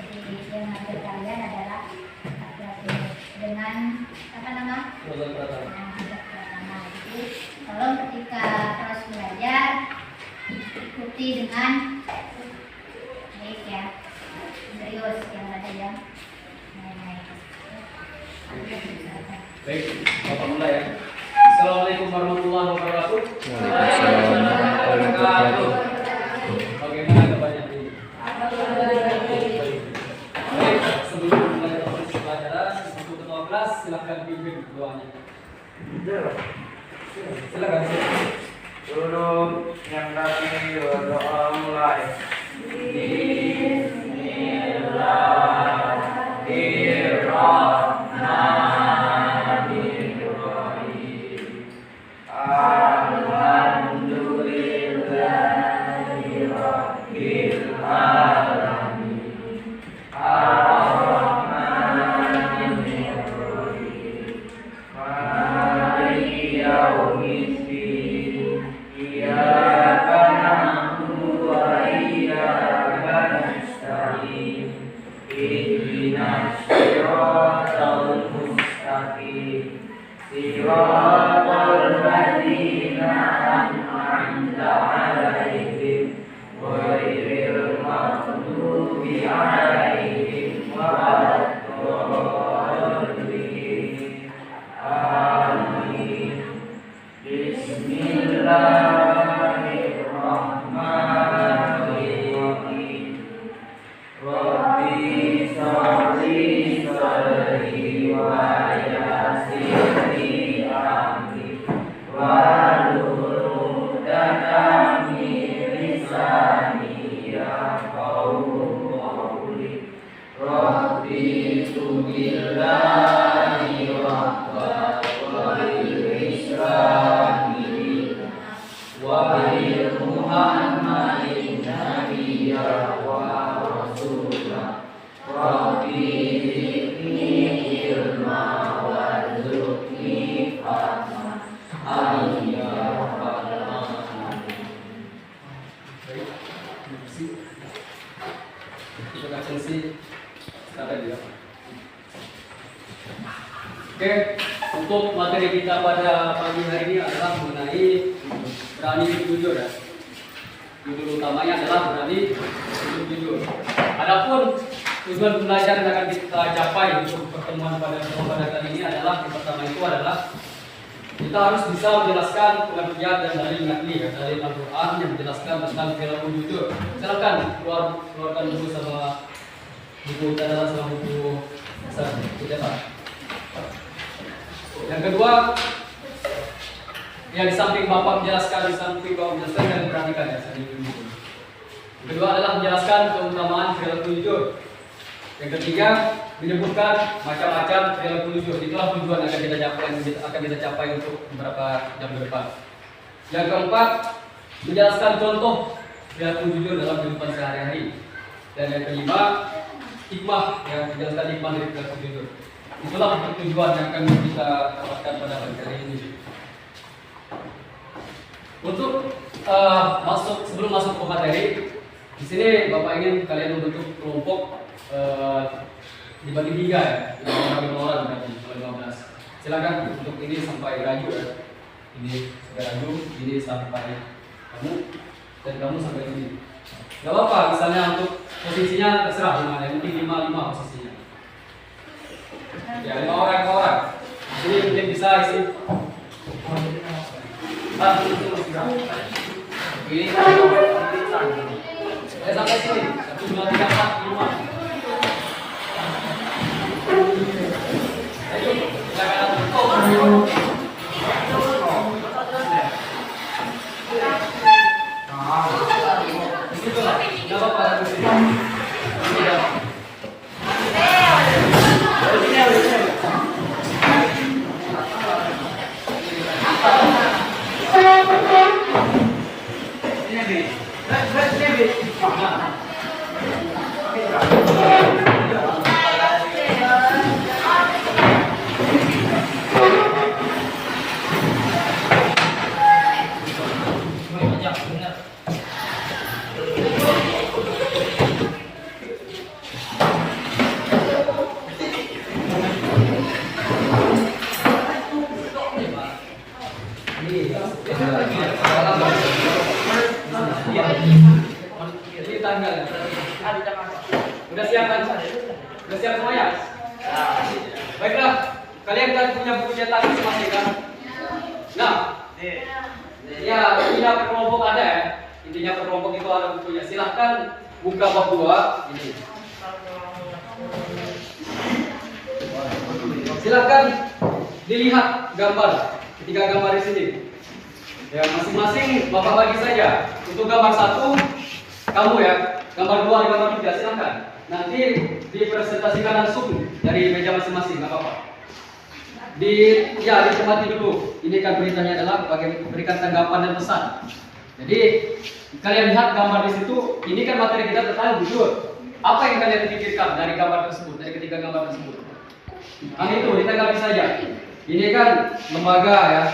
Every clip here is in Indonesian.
Jadi yang ngajar kalian adalah laki-laki dengan apa nama? Azab Pratama. Jadi tolong ketika terus belajar ikuti dengan baik ya, serius, yang ada yang main-main. Baik, Bapak mulai ya. Assalamualaikum warahmatullahi wabarakatuh. Bagaimana kabarnya ini? Baik, sebelum mulai proses pelajaran, untuk ketua kelas silakan pimpin doanya. Silakan. Sebelum yang kami berdoa mulai. Bismillahirrahmanirrahim. Alhamdulillahirabbil alamin. Ar-Rahmanir-Rahim. Maliki yaumiddin. Iyyaka na'budu wa iyyaka nasta'in. Ihdinas siratal mustaqim. Siratal ladzina an'amta 'alaihim ghairil maghdubi 'alaihim waladdallin. Amin. Bismillahirrahmanirrahim. Rabbi sholli sholli wa yassir li amri wahlul 'uqdatam min lisani yafqahu qawli. Rabbi tubillahi rabban wa isra'il wa bil Muhammadin nabiyya wa rasulah. Rabbi zidni ilma warzuqni fahma. Amin ya rabbal alamin. Baik, terima kasih. Kita akan sesi start ya. Oke, untuk materi kita pada pagi hari ini adalah mengenai berani jujur ya. Judul utamanya adalah berani jujur. Adapun tujuan belajar yang akan kita capai untuk pertemuan pada kali ini adalah yang pertama itu adalah kita harus bisa menjelaskan pengertian dan dalil nakli ya, dari Al-Quran yang menjelaskan tentang perilaku jujur. Silakan keluarkan buku sama buku catatan sama buku cetak. Yang kedua, yang di samping Bapak menjelaskan, dan perhatikan ya. Yang kedua adalah menjelaskan keutamaan perilaku jujur. Yang ketiga, menyebutkan macam-macam perilaku jujur. Itulah tujuan yang akan kita capai untuk beberapa jam ke depan. Yang keempat, menjelaskan contoh perilaku jujur dalam kehidupan sehari-hari. Dan yang kelima, hikmah, yang menjelaskan hikmah dari perilaku jujur. Itulah tujuan yang akan kita dapatkan pada pagi hari ini. Untuk sebelum masuk ke materi, di sini Bapak ingin kalian membentuk kelompok dibagi 3 ya, 5 orang berarti 15. Silakan untuk ini sampai Raju ya. Ini sampai Raju, ini sampai kamu, dan kamu sampai ini. Gak apa-apa, misalnya untuk posisinya terserah gimana, yang penting 5 posisinya. Ya 5 orang. Jadi mungkin bisa isi. Ini sampai sini. 1, 2, 3, 4, 5. Ayo, silakan. Enggak apa-apa di sini. Ini siap kan? Sudah siap semuanya? Baiklah, kalian kan punya buku cetak masing-masing kan? Nah, ya intinya per kelompok ada ya. Intinya per kelompok itu ada bukunya. Silahkan buka bab 2 ini. Silahkan dilihat gambar. Ketiga gambar di sini. Ya, masing-masing Bapak bagi saja. Untuk gambar 1 kamu ya, gambar 2, gambar 3 silahkan. Nanti dipresentasikan langsung dari meja masing-masing, nggak apa-apa. Ditemati dulu. Ini kan beritanya adalah berikan tanggapan dan pesan. Jadi kalian lihat gambar di situ. Ini kan materi kita tentang jujur. Apa yang kalian pikirkan dari gambar tersebut, dari ketiga gambar tersebut? Itu ditanggapi saja. Ini kan lembaga ya,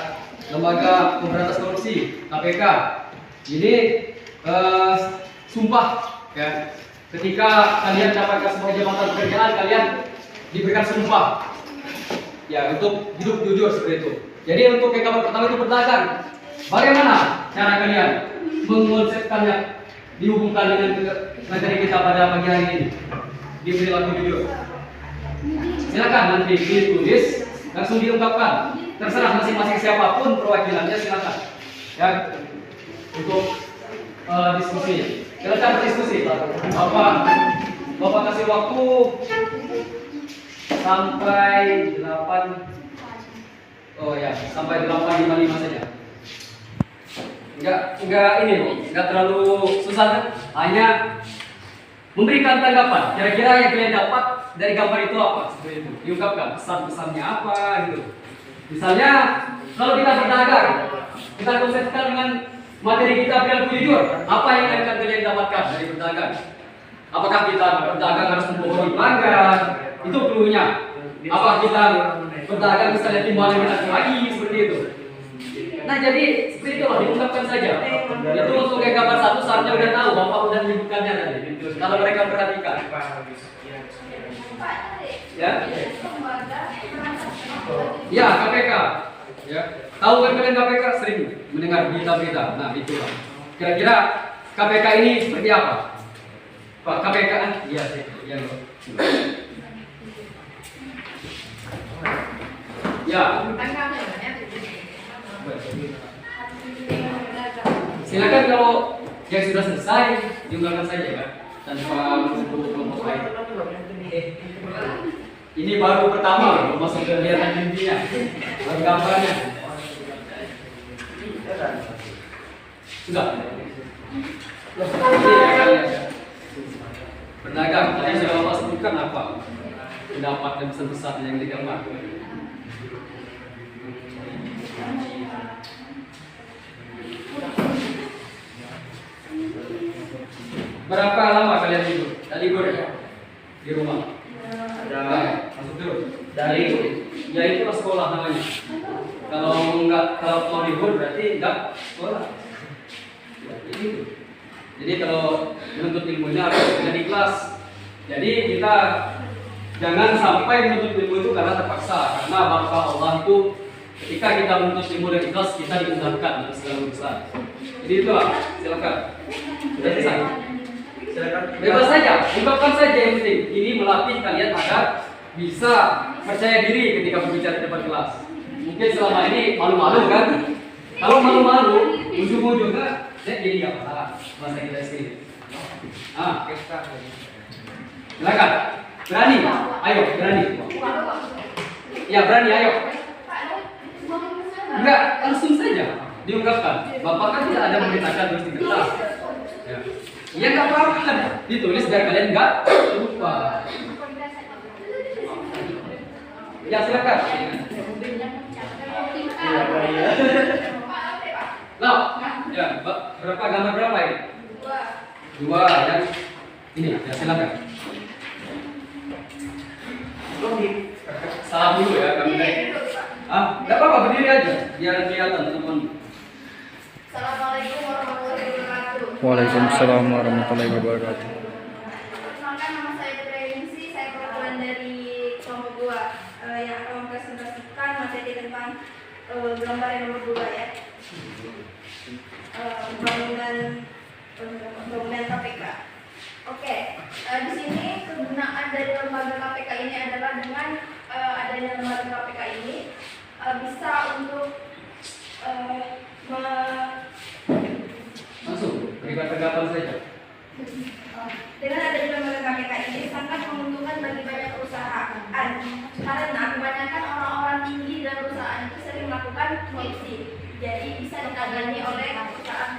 lembaga pemberantasan korupsi (KPK). Ini sumpah ya. Ketika kalian dapatkan sebuah jabatan pekerjaan, kalian diberikan sumpah ya untuk hidup jujur seperti itu. Jadi untuk yang gambar pertama itu berdagang. Bagaimana cara kalian mengonsepkannya dihubungkan dengan materi kita pada pagi hari ini di perilaku jujur? Silakan nanti ditulis langsung diungkapkan. Terserah masing-masing siapapun perwakilannya, silakan ya untuk diskusi. Kita coba diskusi. Bapak kasih waktu sampai 8. Oh ya, sampai 8.55 saja. Enggak ini loh, enggak terlalu susah kan? Hanya memberikan tanggapan. Kira-kira yang kalian dapat dari gambar itu apa? Seperti itu. Diungkapkan pesan-pesannya apa gitu. Misalnya kalau kita berdagang, kita konsepkan dengan materi kita perilaku jujur. Apa yang akan kalian dapatkan dari berdagang? Apakah kita berdagang harus membohongi pelanggan? Itu perlunya. Apa kita berdagang misalnya timbangan kita lagi seperti itu? Nah jadi seperti itu lah, diungkapkan saja. Itu untuk yang gambar 1 seharusnya udah tahu, Bapak udah menyebutkannya tadi. Kalau mereka perhatikan. Ya. Ya, KPK. Ya. Tahu kan kalian KPK sering mendengar berita-berita. Nah, itulah. Kira-kira KPK ini seperti apa? Pak KPK kan? Iya, iya. Ya. Silakan kalau yang sudah selesai diunggahkan saja kan, tanpa menunggu kelompok lain. Ini baru pertama, masuk kegiatan intinya, baru gambarnya. Sudah. Berdagang tadi sudah Bapak sebutkan apa? Pendapat dan pesan-pesan yang digambar. Berapa lama kalian libur? Libur ya? Di rumah? Masuk dulu. Dari ya itu sekolah namanya. Kalau mau libur berarti enggak sekolah. Ya, itu. Jadi kalau menuntut ilmunya harus ada di kelas. Jadi kita jangan sampai menuntut ilmu itu karena terpaksa. Karena barokah Allah itu ketika kita menuntut ilmu dari kelas kita dimudahkan dalam segala urusan. Jadi itulah, silakan. Sudah selesai. Silakan. Bebas saja, ungkapkan saja yang penting. Ini melatih kalian agar bisa percaya diri ketika berbicara di depan kelas. Mungkin selama ini malu-malu kan? Kalau malu-malu, ujung-ujungnya jadi apa salah bahasa kita sendiri. Silakan. Berani? Ayo, berani. Ya, berani, ayo. Enggak, langsung saja diungkapkan. Bapak kan tidak ada memberitakan terus di kertas. Ya enggak apa-apa kan. Ditulis biar kalian enggak lupa. Ya, silakan. Nah, ya, berapa gambar berapa ini? Dua yang ini, ya silakan. Salam dulu ya kami. Enggak apa-apa, berdiri aja biar kelihatan teman-teman. Assalamualaikum warahmatullahi wabarakatuh. Waalaikumsalam warahmatullahi wabarakatuh. Perkenalkan, nama saya Putri, saya perwakilan dari kelompok 2 yang akan mempresentasikan materi tentang gambar yang nomor 2 ya. Bangunan KPK. Oke, di sini kegunaan dari lembaga KPK ini adalah dengan adanya lembaga KPK ini bisa untuk Langsung berikan tanggapan saja. dengan adanya lembaga KPK ini sangat menguntungkan bagi banyak perusahaan karena kebanyakan orang-orang tinggi dan perusahaan itu sering melakukan korupsi. Jadi bisa ditangani oleh perusahaan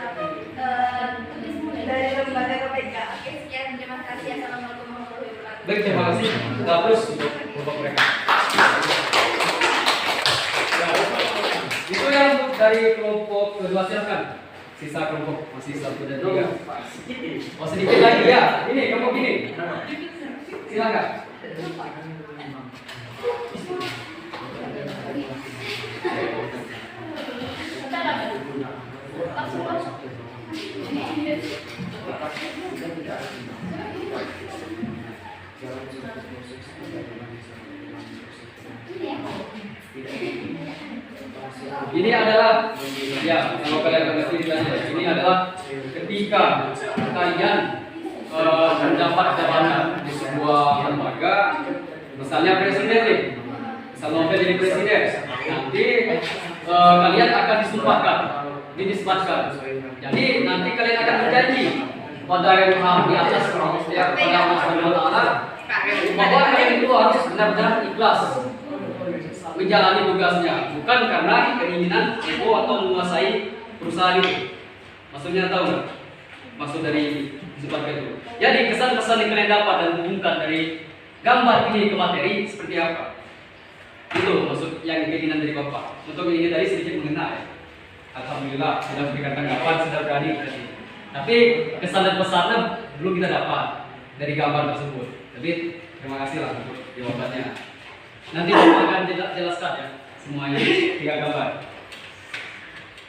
dari lembaga KPK. Oke, sekian, terima kasih. Assalamualaikum warahmatullahi wabarakatuh. Baik, terima kasih. Kita terus untuk kelompok mereka. Itu yang dari kelompok kedua, silakan. Sisa kelompok masih 1 dan 3. Oh, sedikit lagi ya. Ini kamu gini. Silakan. Ini adalah, ya, kalau kalian mengerti ini adalah ketika kalian mendapat jabatan di sebuah lembaga, misalnya presiden nih, misalnya jadi presiden, nanti kalian akan dinisbatkan. Jadi nanti kalian akan berjanji pada yang maha di atas, yang pada Allah Subhanahu wa Ta'ala, bahwa kalian itu harus benar-benar ikhlas menjalani tugasnya, bukan karena keinginan ego atau menguasai perusahaan itu. Maksudnya tahu nggak? Maksud dari sifat itu. Jadi kesan-kesan yang kalian dapat dan hubungkan dari gambar ini ke materi seperti apa? Itu maksud yang keinginan dari Bapak. Untuk ini dari sedikit mengenai. Alhamdulillah sudah memberikan tanggapan, sudah berani tadi. Tapi kesan dan pesannya belum kita dapat dari gambar tersebut. Tapi terima kasih lah untuk jawabannya. Nanti Bapak akan jelaskan ya semuanya 3 gambar.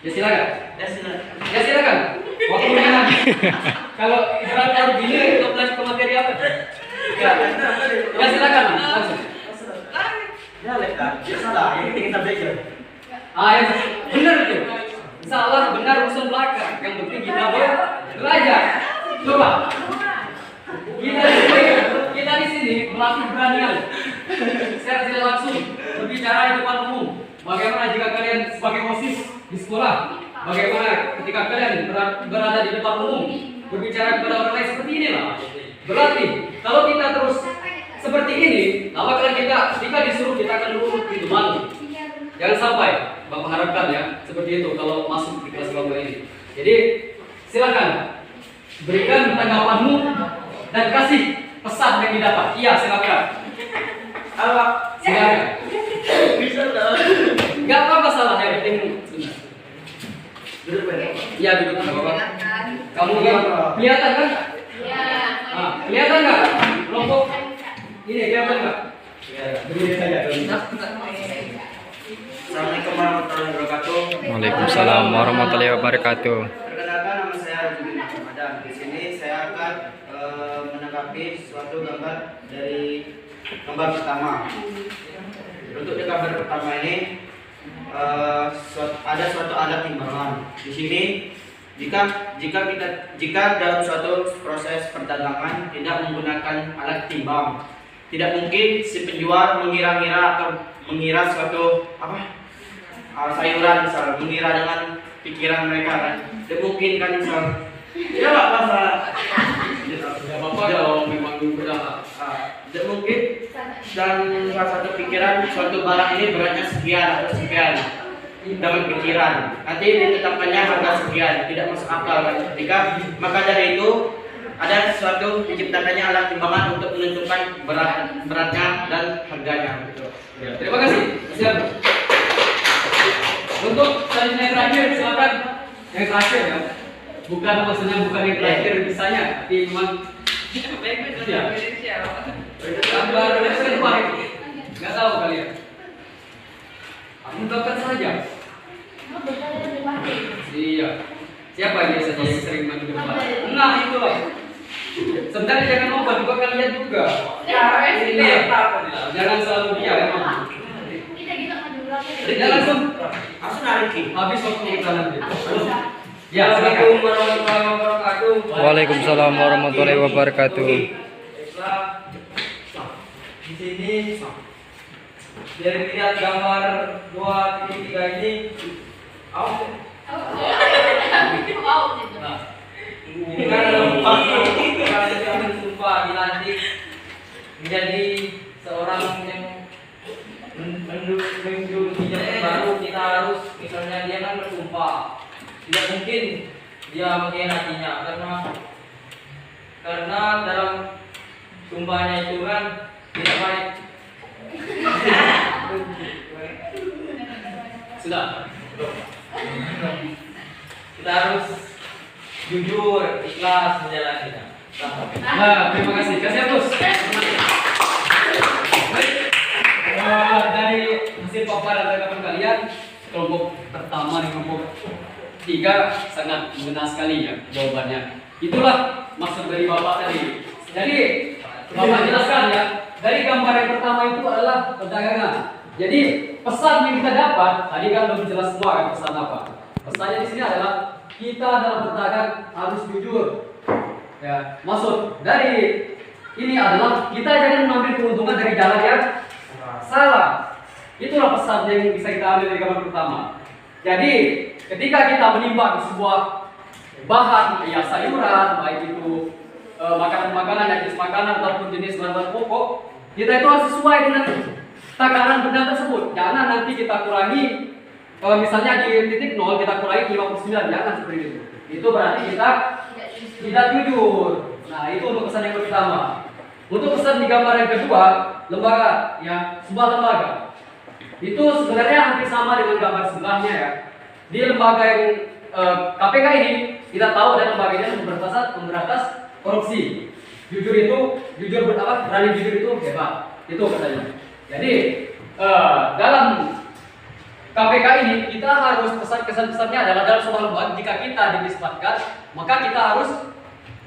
Ya silakan. Ya silakan. Waktunya nanti. Kalau ibarat baru gini untuk lanjut ke materi apa? Ya silakan langsung. Ya lekat, salah. Ini kita belajar. Ya benar itu. Salah benar urusan belakang. Yang penting kita belajar. Coba. Kita di sini melatih keberanian. Secara tidak langsung berbicara di depan umum. Bagaimana jika kalian sebagai OSIS di sekolah? Bagaimana ketika kalian berada di depan umum berbicara kepada orang lain seperti inilah. Berarti kalau kita terus seperti ini, lama kalian ketika disuruh kita akan nurut itu malu. Jangan sampai Bapak harapkan ya seperti itu kalau masuk di kelas lomba ini. Jadi silakan berikan tanggapanmu dan kasih pesan yang didapat. Iya silakan. Halo, silakan. Bisa dong. Gak apa-apa salah yang penting benar. Duduk ya. Iya duduk nggak apa-apa. Kamu kelihatan kan? Iya. Kelihatan nggak? Kelompok ini kelihatan nggak? Berdiri saja. Assalamualaikum warahmatullahi wabarakatuh. Waalaikumsalam warahmatullahi wabarakatuh. Perkenalkan, nama saya Rujuni Ramadan. Di sini saya akan menanggapi suatu gambar dari gambar pertama. Untuk di gambar pertama ini ada suatu alat timbangan. Di sini jika dalam suatu proses perdagangan tidak menggunakan alat timbang, tidak mungkin si penjual mengira-ngira atau mengira suatu sayuran misal, mengira dengan pikiran mereka kan. Tidak mungkin kan misal. Tidak apa-apa. Tidak apa-apa kalau memang benar. Tidak mungkin. Dan salah satu pikiran suatu barang ini beratnya sekian atau sekian dalam pikiran. Nanti ditetapkannya harga sekian, tidak masuk akal kan. Maka dari itu ada sesuatu diciptakannya alat timbangan untuk menentukan beratnya dan harganya. Gitu. Ya, terima kasih. Siap. Untuk selanjutnya yang terakhir silakan. Yang terakhir ya. Bukan maksudnya bukan yang terakhir bisanya, tapi memang ya. Gambar sering baik. Enggak tahu kalian. Ungkapkan saja. Iya. Siapa biasanya yang sering maju depan? Nah, itulah. Sebenarnya jangan lupa juga kalian juga. Ini jangan selalu dia memang. Kita gitu maju belakang. Jangan langsung Langsung narik. habis waktu kita nanti. Ya, Assalamualaikum warahmatullahi wabarakatuh. Waalaikumsalam warahmatullahi wabarakatuh. Baiklah. Di sini dari lihat gambar 2.3 ini, Nah, ini kan kalian akan sumpah dilantik menjadi seorang yang menduduki jabatan baru. Kita harus, misalnya dia kan bersumpah, tidak mungkin dia mengkhianatinya karena dalam sumpahnya itu kan tidak baik. sudah. Kita harus jujur, ikhlas menjalaninya. Nah, terima kasih. Kasih terus. Dari hasil paparan tanggapan kalian, kelompok pertama dan kelompok 3 sangat mengena sekali ya jawabannya. Itulah maksud dari Bapak tadi. Jadi Bapak jelaskan ya, dari gambar yang pertama itu adalah perdagangan. Jadi pesan yang kita dapat tadi kan belum jelas semua kan pesan apa. Pesannya di sini adalah kita dalam berdagang harus jujur. Ya, maksud dari ini adalah kita jangan mengambil keuntungan dari jalan yang salah. Itulah pesan yang bisa kita ambil dari gambar pertama. Jadi ketika kita menimba di sebuah bahan, ya sayuran, baik itu makanan-makanan, jenis makanan ataupun jenis bahan pokok, kita itu harus sesuai dengan takaran benda tersebut. Jangan nanti kita kurangi, misalnya di titik 0 kita kurangi 59, jangan seperti itu. Itu berarti kita tidak jujur. Nah, itu untuk pesan yang pertama. Untuk pesan di gambar yang kedua, lembaga, ya sebuah lembaga. Itu sebenarnya hampir sama dengan gambar sebelahnya ya. Di lembaga yang KPK ini kita tahu ada lembaganya memberantas korupsi. Jujur berani jujur itu hebat. Itu katanya. Jadi dalam KPK ini kita harus kesan-pesannya adalah dalam sebuah lembaga jika kita dinisbatkan maka kita harus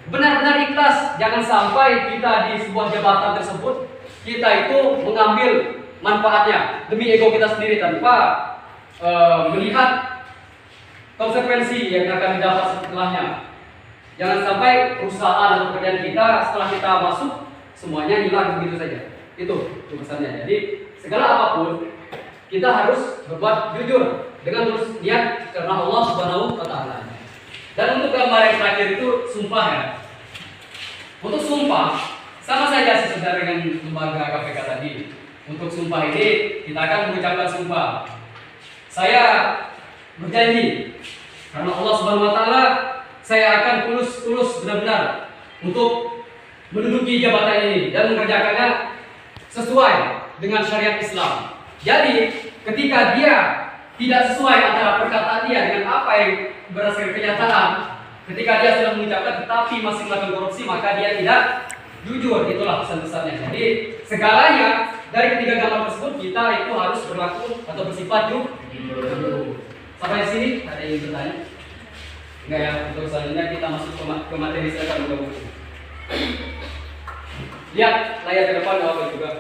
benar-benar ikhlas. Jangan sampai kita di sebuah jabatan tersebut kita itu mengambil manfaatnya demi ego kita sendiri tanpa melihat konsekuensi yang akan didapat setelahnya. Jangan sampai perusahaan atau pekerjaan kita setelah kita masuk semuanya hilang begitu saja. Itu pesannya. Jadi segala apapun kita harus berbuat jujur dengan terus niat karena Allah Subhanahu wa taala. Dan untuk gambar yang terakhir itu sumpah ya. Untuk sumpah sama saja sih sebenarnya dengan lembaga KPK tadi. Untuk sumpah ini kita akan mengucapkan sumpah. Saya berjanji karena Allah Subhanahu wa taala saya akan tulus benar-benar untuk menduduki jabatan ini dan mengerjakannya sesuai dengan syariat Islam. Jadi ketika dia tidak sesuai antara perkataan dia dengan apa yang berdasarkan kenyataan, ketika dia sudah mengucapkan tetapi masih melakukan korupsi, maka dia tidak jujur. Itulah pesan-pesannya. Jadi segalanya dari ketiga gambar tersebut kita itu harus berlaku atau bersifat jujur. Sampai di sini ada yang bertanya? Enggak ya. Untuk selanjutnya kita masuk ke materi silakan mudah-mudahan. Lihat layar ke depan apa juga.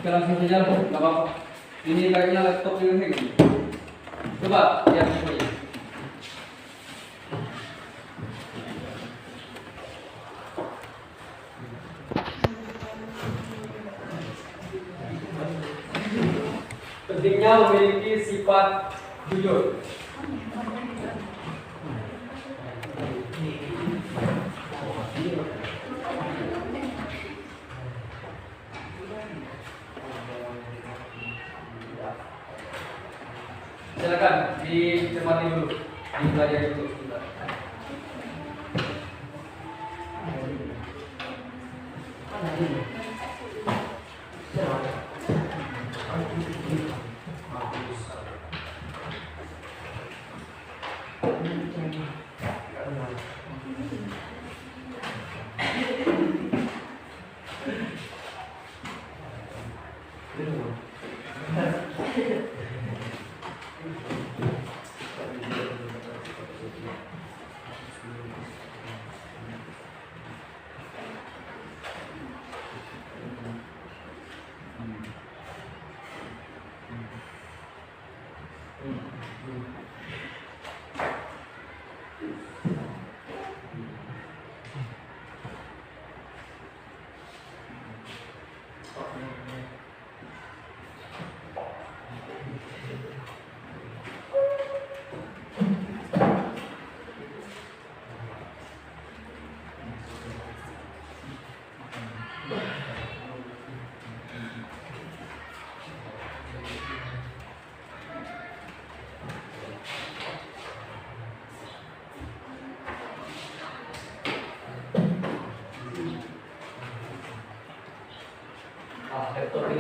Kita langsung saja, nggak apa-apa. Ini kayaknya laptop yang ini. Coba lihat semuanya. Pentingnya memiliki sifat jujur. Silakan dicermati dulu, dipelajari dulu sebentar.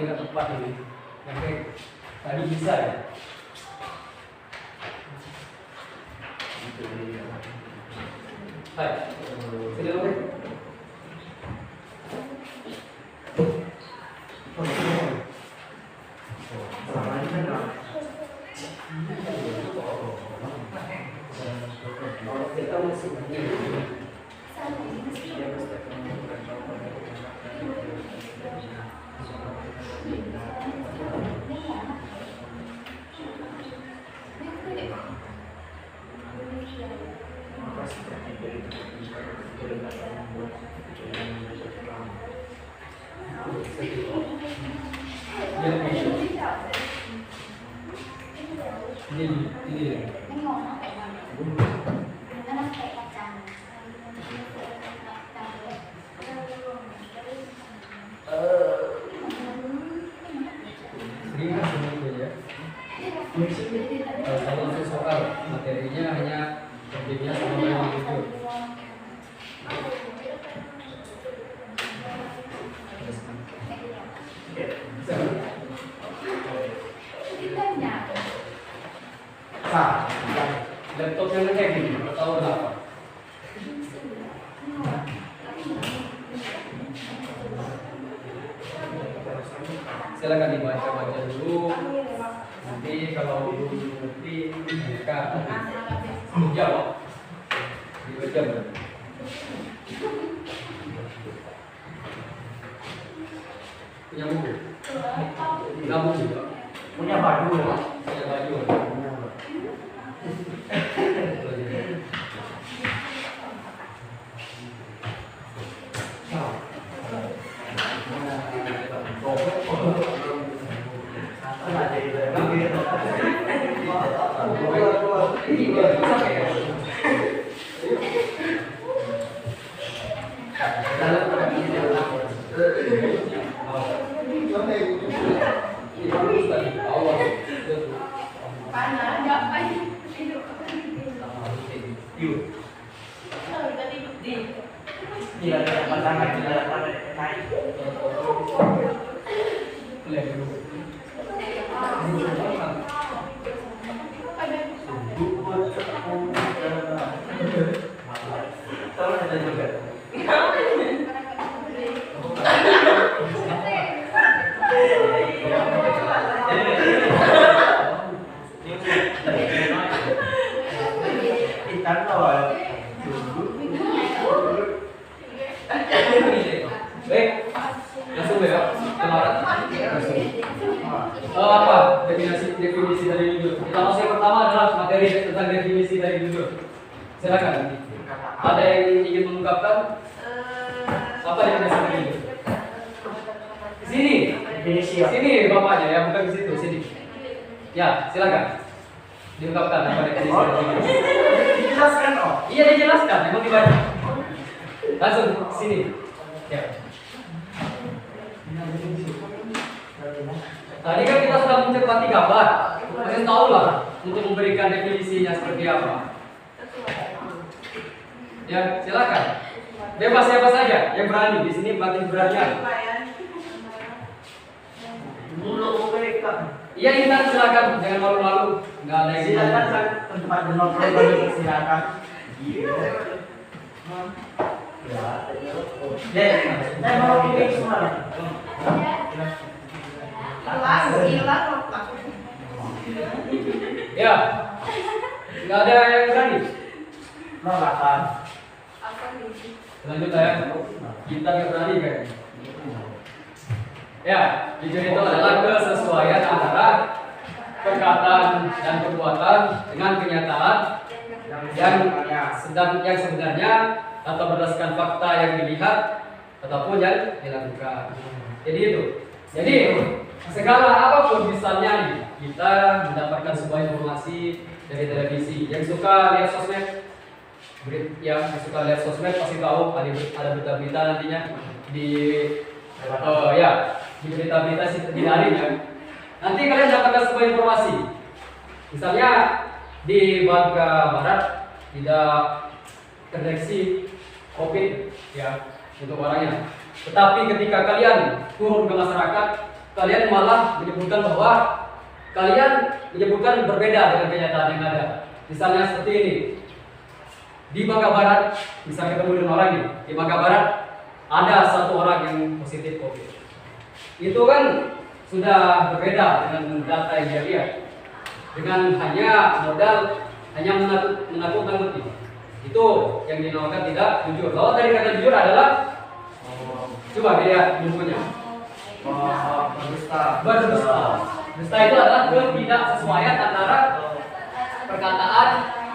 nggak tepat ini. Yang kayak tadi bisa ya. Hai, sini dulu. Kita masih ini. Kalau untuk soal materinya hanya topiknya sama yang jujur. Laptopnya ngehack ini, tahu apa? Silakan dibaca-baca dulu. Nanti kalau belum ngerti, mereka jawab. Dibaca berarti. Punya buku? Enggak buku juga. Punya baju ya. Punya baju. Tidak ada pasangan, tidak ada naik. Tolong ada juga. Baik, langsung ya. Kemarin apa definisi dari jujur? Kita masuk yang pertama adalah materi tentang definisi dari jujur. Silakan. Ada yang ingin mengungkapkan apa definisi dari jujur? Sini, sini bapaknya ya, bukan di situ, sini. Ya, silakan. Diungkapkan apa definisi dari jujur? Dijelaskan oh. Iya dijelaskan, memang dibaca. Langsung sini. Ya. Tadi kan kita sudah mencermati gambar, masih tahu lah untuk memberikan definisinya seperti apa. Ya, silakan. Bebas siapa saja yang berani di sini batin berani. Mulu mereka. Iya, Intan silakan, jangan malu-malu. Enggak ada yang Silakan tempat menonton silakan. Saya mau pilih semua. Ya, nggak ada yang berani. Nolakan. Lanjut ya, kita nggak berani kan? Ya, jujur itu adalah kesesuaian antara perkataan dan perbuatan dengan kenyataan yang sebenarnya atau berdasarkan fakta yang dilihat ataupun yang dilakukan. Jadi itu. Jadi segala apapun misalnya nih, kita mendapatkan sebuah informasi dari televisi. Yang suka lihat sosmed, yang suka lihat sosmed pasti tahu ada berita-berita nantinya di di berita-berita dinarik ya. Nanti kalian dapatkan sebuah informasi. Misalnya di Bangka Barat tidak terdeteksi COVID ya untuk orangnya. Tetapi ketika kalian turun ke masyarakat, kalian malah menyebutkan bahwa kalian menyebutkan berbeda dengan kenyataan yang ada. Misalnya seperti ini. Di Bangka Barat, misalnya ketemu dengan orang ini, di Bangka Barat ada satu orang yang positif COVID. Itu kan sudah berbeda dengan data yang dia lihat. Dengan hanya modal, hanya menakut-nakuti. Itu yang dinamakan tidak jujur. Lawan dari kata jujur adalah coba lihat bukunya. Berdusta. Dusta itu adalah ketidaksesuaian antara perkataan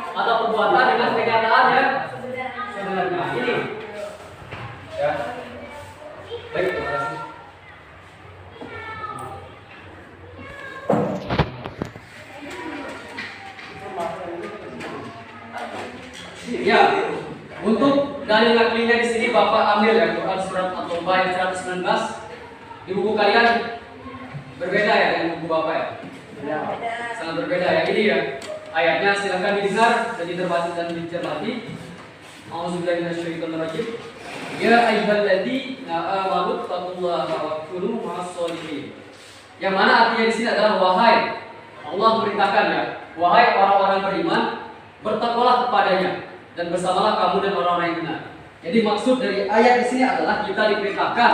atau perbuatan dengan kenyataan yang sebenarnya. Ini ya. Baik, terima kasih. Ya, untuk dalil naklinya di sini Bapak ambil ya Quran surat At-Taubah ayat 119. Di buku kalian berbeda ya dengan buku Bapak ya. Sangat berbeda ya. Ini ya ayatnya, silakan didengar dan diterbaca dan dicermati. Auzubillahi minasyaitonir rajim. Ya ayyuhalladzina amanu taqullaha wa kunu ma'as-sholihin. Yang mana artinya di sini adalah wahai, Allah memerintahkan ya, wahai orang-orang beriman, bertakwalah kepadanya dan bersamalah kamu dan orang-orang yang benar. Jadi maksud dari ayat di sini adalah kita diperintahkan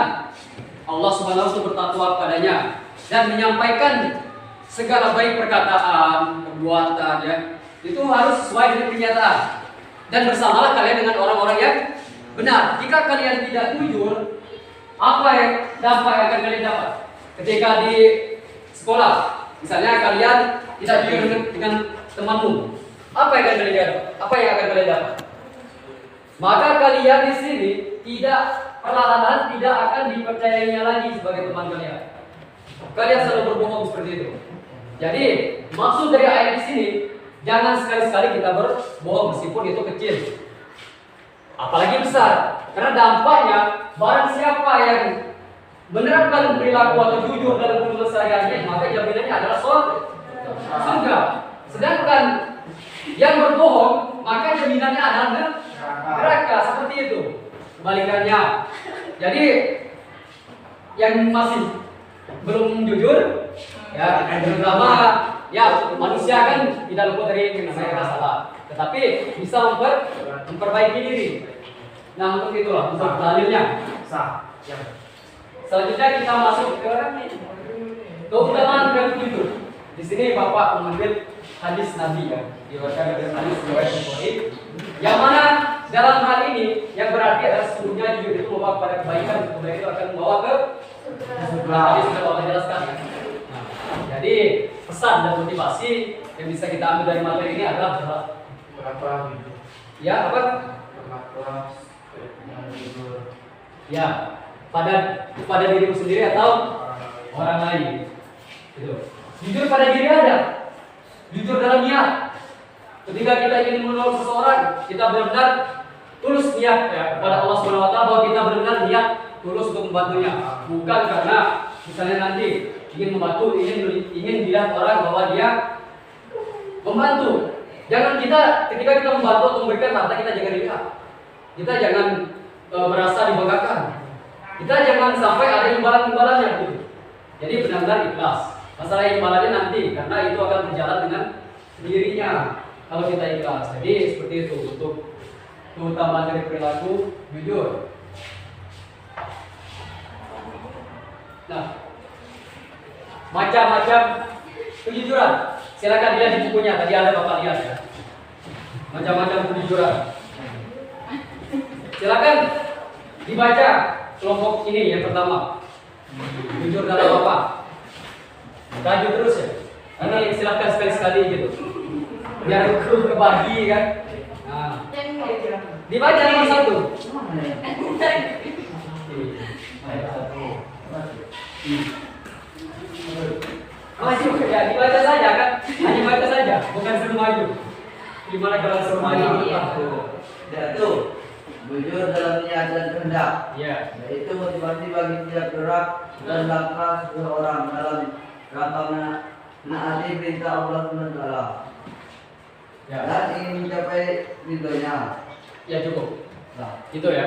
Allah Subhanahu untuk bertakwa kepadanya dan menyampaikan segala baik perkataan, perbuatan ya, itu harus sesuai dengan kenyataan. Dan bersamalah kalian dengan orang-orang yang benar. Jika kalian tidak jujur, apa yang dampak yang akan kalian dapat? Ketika di sekolah, misalnya kalian tidak jujur dengan temanmu, apa yang akan kalian dapat? Apa yang akan kalian dapat? Maka kalian di sini tidak perlahan-lahan tidak akan dipercayainya lagi sebagai teman kalian. Kalian selalu berbohong seperti itu. Jadi maksud dari ayat di sini, jangan sekali-sekali kita berbohong meskipun itu kecil, apalagi besar. Karena dampaknya barang siapa yang menerapkan perilaku atau jujur dalam kehidupan sehari-hari, maka jaminannya adalah surga. Sedangkan yang berbohong, maka jaminannya adalah neraka. Seperti itu. Kebalikannya. Jadi yang masih belum jujur, ya, terutama ya manusia kan tidak luput dari namanya salah, tetapi bisa memperbaiki diri. Nah untuk itulah untuk dalilnya. Selanjutnya kita masuk ke keutamaan dan jujur. Di sini Bapak mengambil hadis Nabi ya, diriwayatkan dari hadis riwayat Bukhari, yang mana dalam hal ini yang berarti adalah sesungguhnya jujur itu membawa kepada kebaikan, kemudian itu akan membawa ke tadi sudah Bapak jelaskan. Nah, jadi pesan dan motivasi yang bisa kita ambil dari materi ini adalah Berapa ya apa? Ya, pada dirimu sendiri atau orang lain. Gitu. Jujur pada diri ada. Jujur dalam niat. Ketika kita ingin menolong seseorang, kita benar-benar tulus niat ya kepada Allah Subhanahu wa taala bahwa kita benar-benar niat tulus untuk membantunya. Bukan karena misalnya nanti ingin membantu, ingin dilihat orang bahwa dia membantu. Jangan kita ketika kita membantu atau memberikan harta, kita jangan dilihat. Kita jangan merasa dibanggakan. Kita jangan sampai ada imbalan-imbalannya gitu. Jadi benar-benar ikhlas. Masalah imbalannya nanti, karena itu akan berjalan dengan sendirinya kalau kita ikhlas. Jadi seperti itu untuk keutamaan dari perilaku jujur. Nah, macam-macam kejujuran. Silakan dilihat di bukunya, tadi ada Bapak lihat ya. Macam-macam kejujuran. Silakan dibaca kelompok ini yang pertama. Jujur dalam apa? Lanjut terus ya. Nanti silakan sekali-sekali gitu. Biar kebagi kan. Nah, dibaca nomor 1. Maju ya, dibaca saja kan? Hanya baca saja, bukan suruh maju. Gimana kalau suruh maju? Satu, jujur dalam niat dan kehendak. Ya. Yaitu motivasi bagi setiap gerak dan langkah seseorang dalam rangka menaati perintah Allah SWT. Ya. Dan ingin mencapai ridhonya. Ya cukup. Nah, itu ya.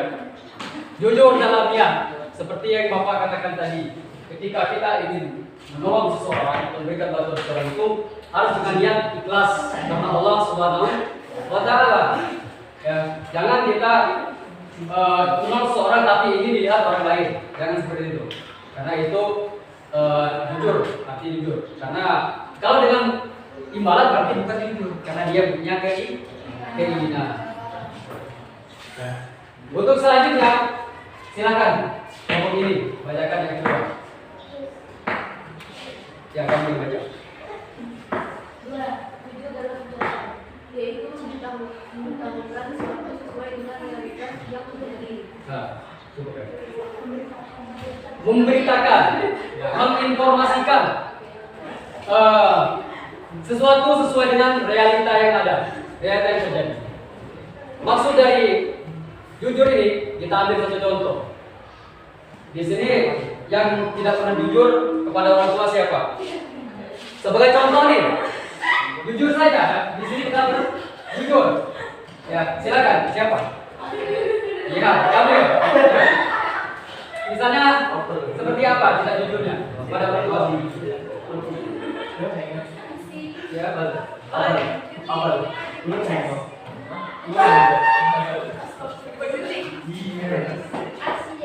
Jujur dalam niat, seperti yang Bapak katakan tadi. ketika kita ingin menolong seseorang, memberikan bantuan seseorang itu harus dengan niat ikhlas karena Allah Subhanahu wa Ta'ala. Ya, jangan kita menolong seseorang tapi ingin dilihat orang lain, jangan seperti itu. Karena itu jujur, arti jujur. Karena kalau dengan imbalan berarti bukan jujur, karena dia punya keinginan. Untuk selanjutnya, silakan kelompok ini bacakan yang kedua. Ya, kamu baca. Dua, jujur dalam doa, yaitu mentanggungan sesuatu sesuai dengan realitas yang terjadi. Nah, cukup ya. Memberitakan, menginformasikan sesuatu sesuai dengan realita yang ada, realita yang terjadi. Maksud dari jujur ini kita ambil satu contoh. Di sini yang tidak pernah jujur kepada orang tua siapa? Sebagai contoh nih, jujur saja. Di sini kita harus jujur. Ya, silakan. Siapa? Ya, kamu. Misalnya seperti apa kita jujurnya kepada orang tua? Ya, apa?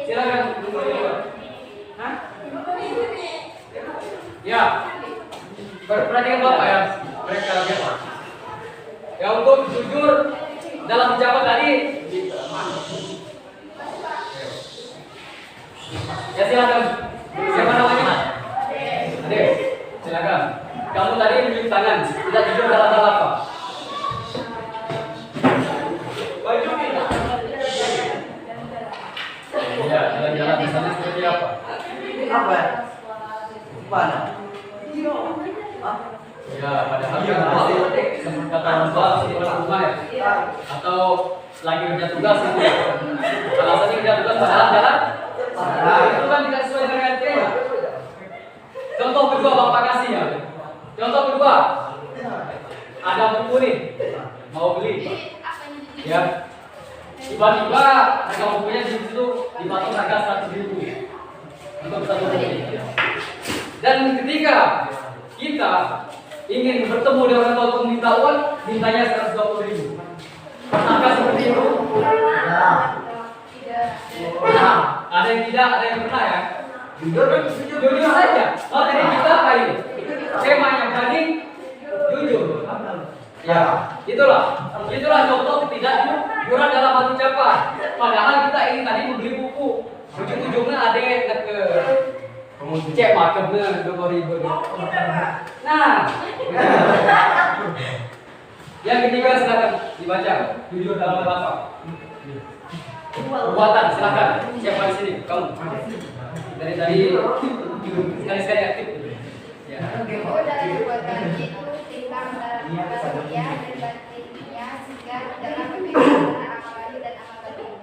Silakan. Hah? Ya. Perhatikan Bapak ya. Mereka siapa? Ya, untuk jujur dalam ucapan tadi. Ya, silakan. Siapa namanya? Ade. Silakan. Kamu tadi menunjuk tangan. Tidak jujur dalam hal apa? Ya, jalan-jalan di sana seperti apa? Apa? Mana? Ya, padahal kan seperti kata orang tua di rumah ya, atau lagi kerja tugas gitu ya. Alasannya kerja tugas jalan-jalan, nah, itu kan tidak sesuai dengan realita. Contoh kedua Bapak kasih ya. Contoh kedua, ada buku nih, mau beli, ya. Tiba-tiba harga bukunya di situ dipatok harga 100.000 untuk satu buku. Dan ketika kita ingin bertemu dengan orang tua untuk meminta uang, mintanya 120.000. Apakah seperti itu? Nah, ada yang tidak, ada yang pernah ya. Jujur saja. Oh, tadi kita apa ini? Temanya tadi jujur. Ya, itulah contoh ketidakjujuran dalam hal ucapan. Padahal kita ingin tadi membeli buku, ujung-ujungnya ada yang ke cek marketnya 2.000. Nah, yang ketiga silakan dibaca. Jujur dalam hal apa? Perbuatan, silakan. Siapa di sini? Kamu. Dari tadi sekali-sekali aktif. Ya. Oh, dalam perbuatan itu timbang dalam dia dan batinnya sehingga dalam pemikiran amal lahir dan amal batin.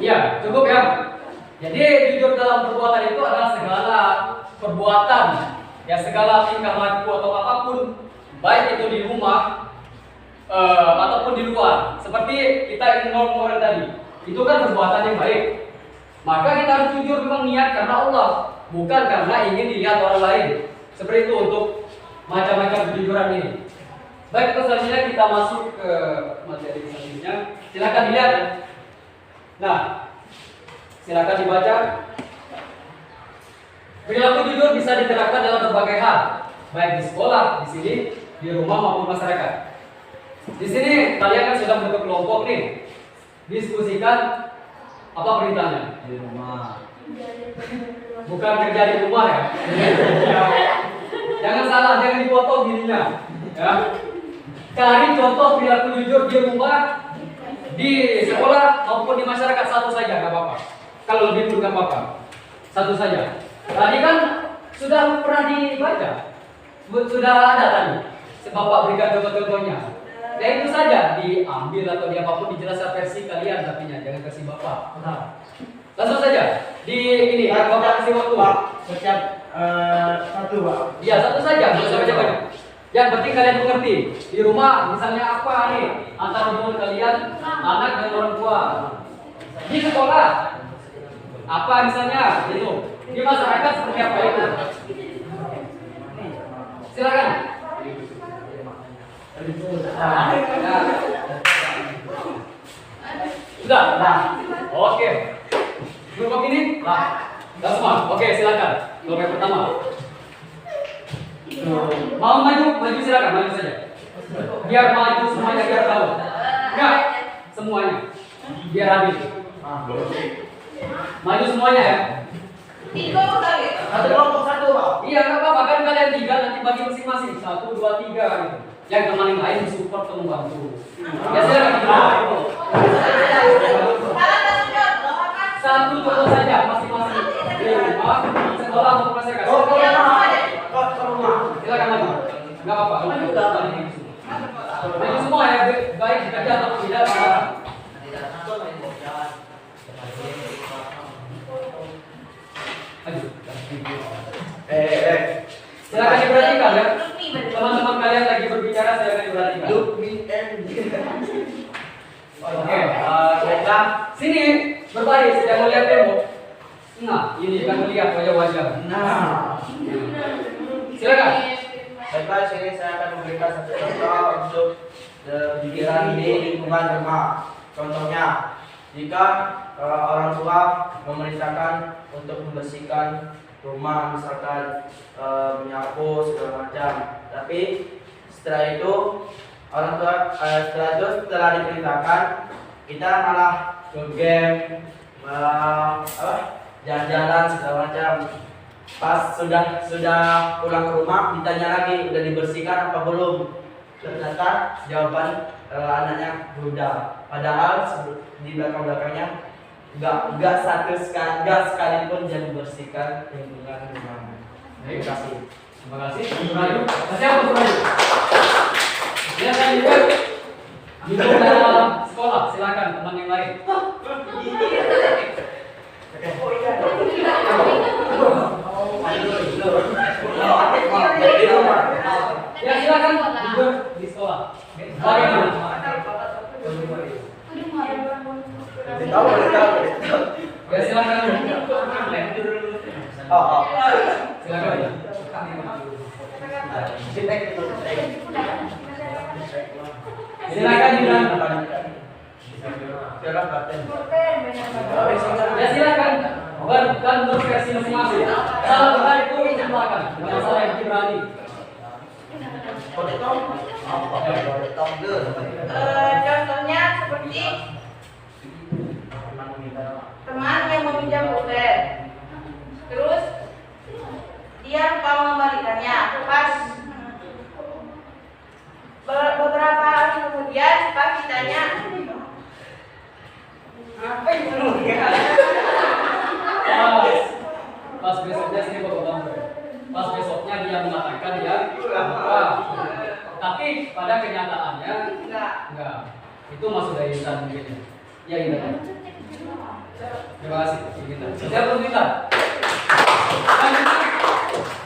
Iya, cukup ya. Jadi jujur dalam perbuatan itu adalah segala perbuatan, ya segala tingkah laku atau apapun, baik itu di rumah ataupun di luar. Seperti kita ingin menolong orang tadi, itu kan perbuatan yang baik. Maka kita harus jujur memang niat karena Allah, bukan karena ingin dilihat orang lain. Seperti itu untuk macam-macam kejujuran ini. Baik, selanjutnya kita masuk ke materi selanjutnya. Silakan dilihat. Nah, silakan dibaca. Perilaku jujur bisa diterapkan dalam berbagai hal, baik di sekolah, di sini, di rumah maupun masyarakat. Di sini kalian kan sudah bentuk kelompok nih. Diskusikan apa perintahnya Di rumah. bukan kerja di rumah ya. Jangan salah, jangan dipotong dirinya ya. Cari contoh perilaku jujur di rumah, di sekolah maupun di masyarakat, satu saja nggak apa-apa. Kalau lebih dulu nggak apa-apa, satu saja. Tadi kan sudah pernah dibaca, sudah ada tadi. Bapak berikan contoh-contohnya. Ya itu saja, diambil atau di apapun dijelaskan versi kalian artinya, jangan versi Bapak. Nah, langsung saja di ini Bapak kasih waktu. Pak, setiap satu Pak. Iya, satu saja, nggak usah banyak-banyak. Yang penting kalian mengerti. Di rumah misalnya apa nih antara hubungan kalian anak dan orang tua. Di sekolah apa misalnya itu. di masyarakat seperti apa itu? Silakan. Sudah? Nah. Oke. Kelompok ini? Sudah semua? Oke, silakan. Kelompok yang pertama. Mau maju silakan, maju saja. Biar maju semuanya, biar tahu. Enggak, semuanya. Biar habis. Maju semuanya ya. Satu kelompok satu, Pak. Iya, nggak apa-apa kan kalian 3 nanti bagi masing-masing 1, 2, 3 gitu. Yang teman yang lain support atau membantu. Ya silakan. Satu contoh saja masing-masing. Di rumah, sekolah atau masyarakat. Silakan maju. Nggak apa-apa. Maju semua ya, baik bekerja atau tidak. Maju. Silakan diperhatikan ya. Teman-teman kalian lagi berbicara, silakan diperhatikan. Oke, baiklah. Sini berbaris, yang melihat tembok. Nah, ini kan melihat wajah-wajah. Nah. Silakan. Baiklah, sini saya akan memberikan satu contoh untuk pikiran di lingkungan rumah. Contohnya, jika orang tua memerintahkan untuk membersihkan rumah, misalkan menyapu segala macam, tapi setelah itu orang tua setelah diperintahkan kita malah ke game, jalan-jalan segala macam. Pas sudah pulang ke rumah ditanya lagi udah dibersihkan apa belum, ternyata jawaban anaknya udah, padahal di belakangnya nggak sekalipun jangan bersihkan lingkungan rumah. Terima kasih. Terima kasih. Maju. Siapa maju? Silakan duduk dalam sekolah. Silakan teman yang lain. Ya silakan duduk di sekolah. Bagaimana? Ya silakan. Silakan. Silakan ya silakan. Bukan menurut versi masing-masing. Salah benar itu silakan. Jangan salah yang berani. Contohnya seperti teman yang meminjam buku, terus dia lupa mengembalikannya. Pas beberapa hari kemudian pas ditanya, apa yang Pas besoknya sini bapak. Pas besoknya dia mengatakan dia lupa. Tapi pada kenyataannya enggak. Itu masuk dari insan mungkin. Ya Intan. Terima kasih. Saya belum Intan.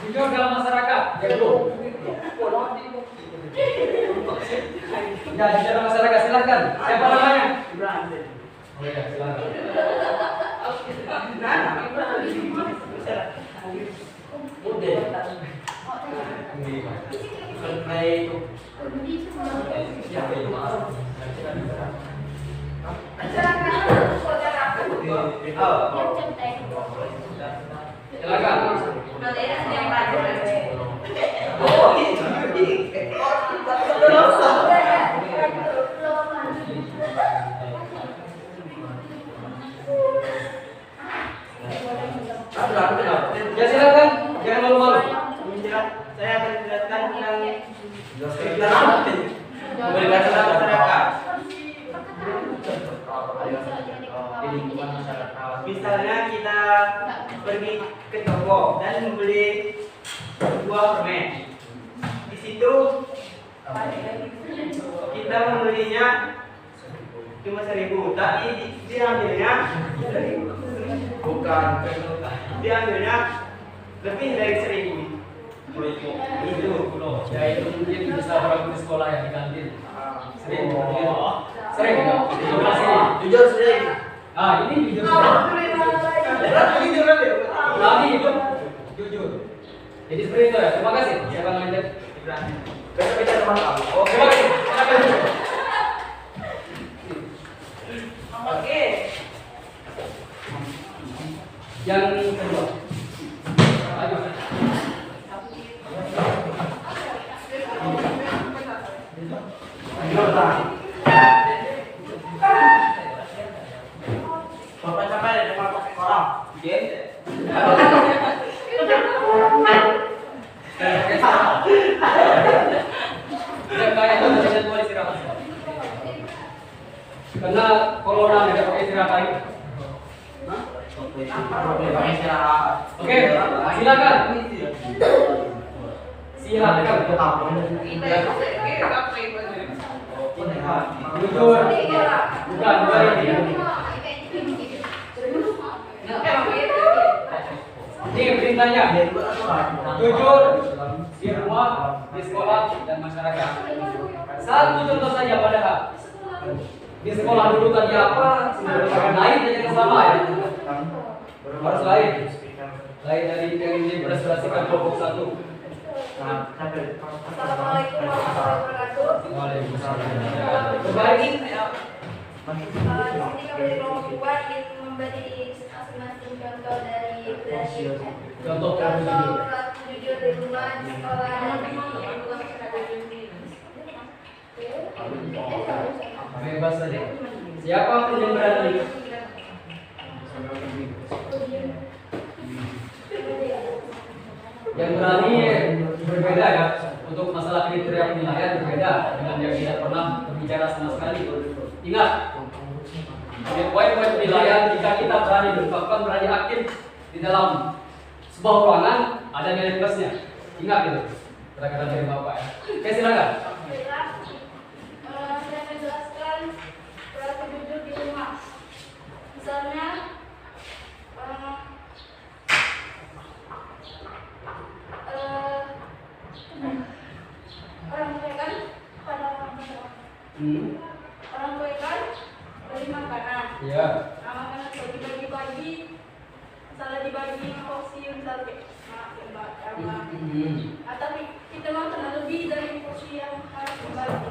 Jujur dalam masyarakat. Ya belum. Ya jujur dalam masyarakat silakan. Siapa namanya? Oh ya silakan. Ya silakan, jangan malu-malu. Saya akan menjelaskan tentang memberikan contoh masyarakat. Di lingkungan masyarakat. Misalnya kita pergi ke toko dan membeli buah permen. Di situ kita membelinya cuma 1.000, tapi diambilnya diambilnya lebih dari 1.000. Itu ya itu mungkin bisa orang di sekolah yang di kantin. Sering enggak? Terima kasih. Jujur sering. Ah ini jujur. berani hidup jujur. Jadi seperti itu ya. Terima kasih. Siapa namanya? Berani. Besok bicara sama kamu. Oke. Terima kasih. Silakan. Oke. Yang kedua. Ayo. Bapak sampai ada depan orang. Oke. Tidak kayak tidak boleh istirahat. Karena corona tidak pakai istirahat lagi. Pakai istirahat. Oke, silakan. Silakan. Jujur. Bukan, bukan ini. Ini perintahnya. Jujur di rumah, di sekolah, dan masyarakat. Satu contoh saja padahal. Di sekolah dulu tadi apa? Lain aja yang sama ya. Harus lain. Lain dari yang dipresentasikan kelompok 1. Assalamualaikum warahmatullahi wabarakatuh. Waalaikumsalam. Berbagi. Di sini kami dari kelompok 2 ingin memberi masing-masing contoh dari berani. Contoh Berlaku jujur di rumah, di sekolah, dan di luar masyarakat. bebas saja. Siapapun yang berani. Yang berani berbeda ya. Untuk masalah kriteria penilaian berbeda dengan yang tidak pernah berbicara sama sekali. Ingat, poin-poin penilaian jika kita berani bahkan berani aktif di dalam sebuah ruangan ada nilai plusnya. Ingat itu. Kata-kata dari Bapak ya. Oke, silakan. Saya menjelaskan berlaku jujur di rumah. Misalnya orang tua kan pada orang tua. Orang tua kan beli makanan. Iya. Nah, makanan kalau dibagi-bagi, misalnya dibagi porsi misalnya atau kita makan lebih dari porsi yang harus dibagi.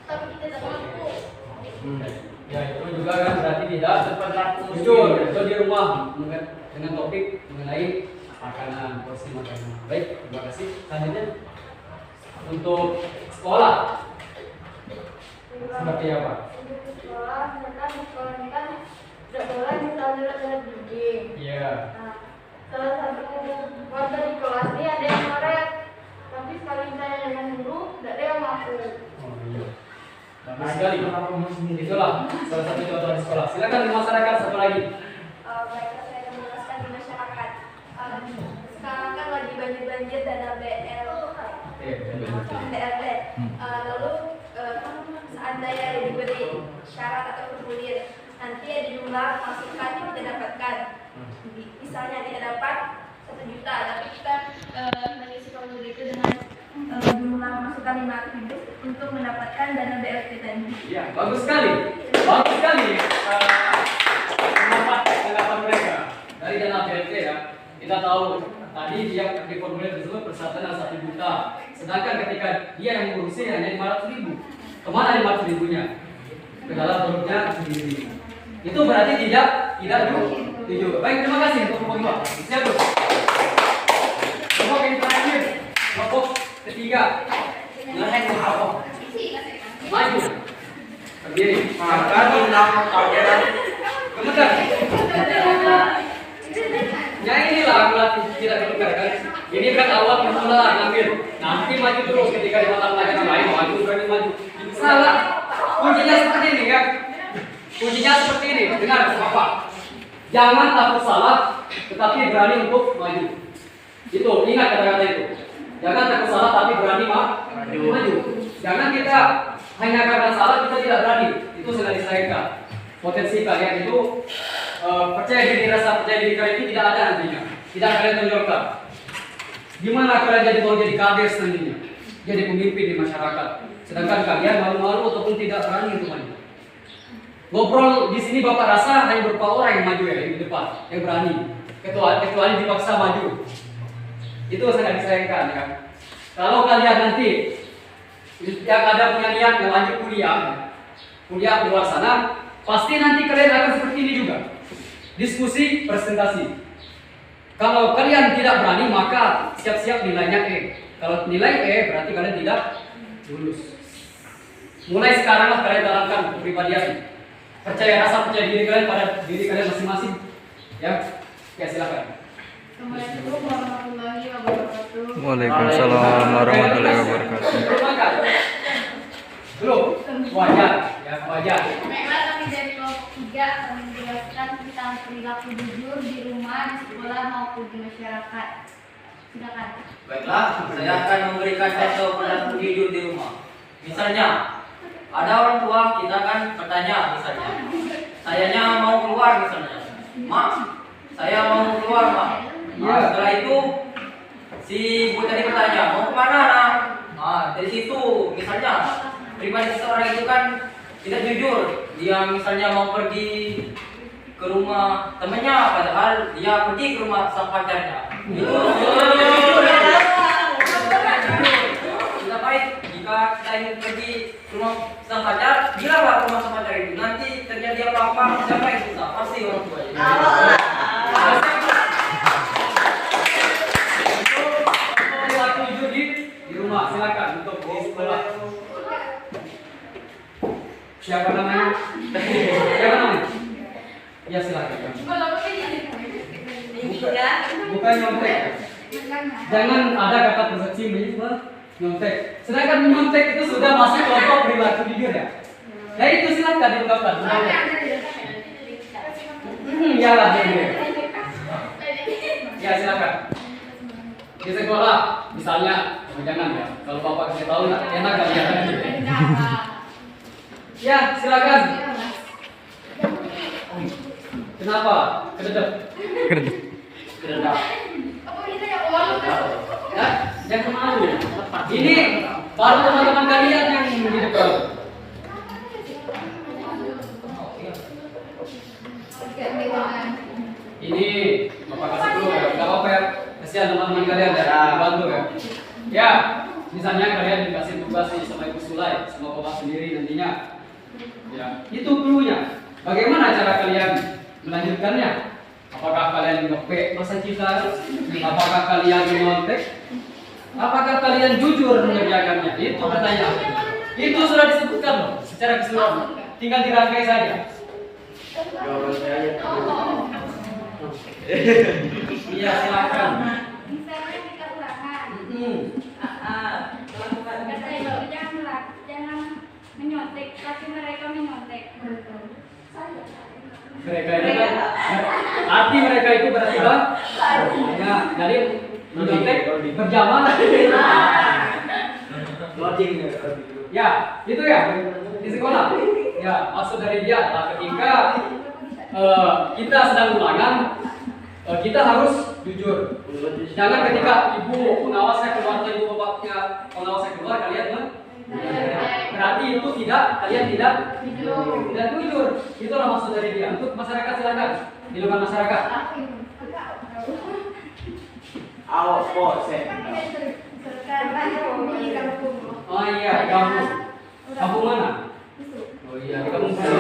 Tapi kita tidak mampu. Ya itu juga kan berarti tidak jujur itu di rumah dengan topik mengenai makanan, porsi makanan. Baik, terima kasih. Selanjutnya untuk sekolah seperti apa? Untuk sekolah, misalkan di sekolah ini kan tidak boleh misalnya ada dinding. Iya. Nah, salah satu warga di kelas ini ada yang ngoret, tapi sekali misalnya dengan guru, tidak ada yang ngaku. Oh iya. Bagus sekali. Itulah salah satu contoh di sekolah. Silakan di masyarakat satu lagi. Baik, saya akan menjelaskan di masyarakat. Sekarang kan lagi banjir-banjir dana BLT. Lalu seandainya diberi syarat atau formulir, nanti ada jumlah masukan yang kita dapatkan. Misalnya kita dapat 1 juta, tapi kita mengisi formulir itu dengan jumlah masukan 500.000 untuk mendapatkan dana BLT tadi. Ya, bagus sekali. Bagus sekali. Pendapat mereka dari dana BLT ya. Kita tahu tadi dia di formulir tersebut persyaratan 1 juta. Sedangkan ketika dia yang mengurusi hanya 500.000. Kemana 500.000-nya? Ke dalam perutnya sendiri. Itu berarti tidak jujur. Baik, terima kasih untuk kelompok 2. Siap, Bro. Kelompok yang terakhir, kelompok ketiga. Maju. Berdiri. Maka tentang pelajaran Kemudian. Ya inilah aku latih tidak diperlukan. Ini kan awal mula ngambil. Nanti maju terus ketika di mata pelajaran lain maju berani maju. Salah. Kuncinya seperti ini ya. Kuncinya seperti ini. Dengar Bapak. Jangan takut salah, tetapi berani untuk maju. Itu ingat kata-kata itu. Jangan takut salah tapi berani maju. Jangan kita hanya karena salah kita tidak berani. Itu sudah disahkan. Potensi kalian itu rasa percaya diri kalian itu tidak ada nantinya. Tidak kalian tonjolkan. Gimana kalian mau jadi kades nantinya? Jadi pemimpin di masyarakat. Sedangkan kalian malu-malu ataupun tidak berani untuk maju. Ngobrol di sini Bapak rasa hanya beberapa orang yang maju ya di depan, yang berani. Kecuali dipaksa maju. Itu sangat disayangkan ya. Kalau kalian nanti yang ada punya niat yang lanjut kuliah di luar sana, pasti nanti kalian akan seperti ini juga. Diskusi, presentasi. Kalau kalian tidak berani, maka siap-siap nilainya E. Kalau nilai E, berarti kalian tidak lulus. Mulai sekaranglah kalian tanamkan kepribadian. Percaya diri kalian pada diri kalian masing-masing. Ya, silakan. Assalamualaikum warahmatullahi wabarakatuh. Waalaikumsalam warahmatullahi wabarakatuh. Belum? Wajar, ya wajar. Baiklah, kami dari kelompok 3 kami menjelaskan tentang perilaku jujur di rumah, di sekolah maupun di masyarakat. Silakan. Baiklah, saya akan memberikan contoh perilaku jujur di rumah. Misalnya, ada orang tua kita kan bertanya misalnya, sayanya mau keluar misalnya, Mak, saya mau keluar Mak. Nah, setelah itu si ibu tadi bertanya, mau kemana nak? Nah, dari situ misalnya pribadi seseorang itu kan tidak jujur. Dia misalnya mau pergi ke rumah temannya, padahal dia pergi ke rumah sang pacarnya. Itu tidak baik. Jika kita ingin pergi ke rumah sang pacar, bilanglah ke rumah sang pacar itu. Nanti terjadi apa-apa, siapa yang bisa? Pasti orang tua. Di rumah, silakan untuk di sekolah. Siapa namanya? Siapa namanya? Ya silakan. Bukan nyontek. Jangan ada kata persepsi menyontek. Sedangkan menyontek itu sudah masuk kelompok perilaku jujur ya. Ya itu silakan diungkapkan. Ya lah ya silakan. Di sekolah misalnya, jangan ya. Kalau bapak kasih tahu enak kali ya. Ya silakan. Kenapa? Kededep. Ya, jangan malu. Ini baru teman-teman kalian yang di depan. Ini bapak kasih dulu ya. Gak apa-apa ya. Kasihan teman-teman kalian ya. Bantu ya. Ya, misalnya kalian dikasih tugas nih sama Ibu Sulai, sama bapak sendiri nantinya. Ya, itu dulunya. Bagaimana cara kalian melanjutkannya? Apakah kalian nge-P masa kita? Apakah kalian menyontek? Apakah kalian jujur mengerjakannya? Itu pertanyaan. Itu sudah disebutkan loh secara keseluruhan. Tinggal dirangkai saja. Jawaban saya Iya silakan. Misalnya kita ulangan. Jangan menyontek, tapi mereka menyontek. Mereka itu kan arti mereka itu berarti bang. Ya, dari menyontek berjamaah. Ya, itu ya di sekolah. Ya, maksud dari dia adalah ketika kita sedang ulangan, kita harus jujur. Jangan ketika ibu pengawasnya keluar atau ibu bapaknya pengawasnya keluar kalian berarti itu kalian tidak jujur. Itulah maksud dari dia. Untuk masyarakat silakan di luar masyarakat. Oh iya, kampung mana? Oh iya, di kampung sana.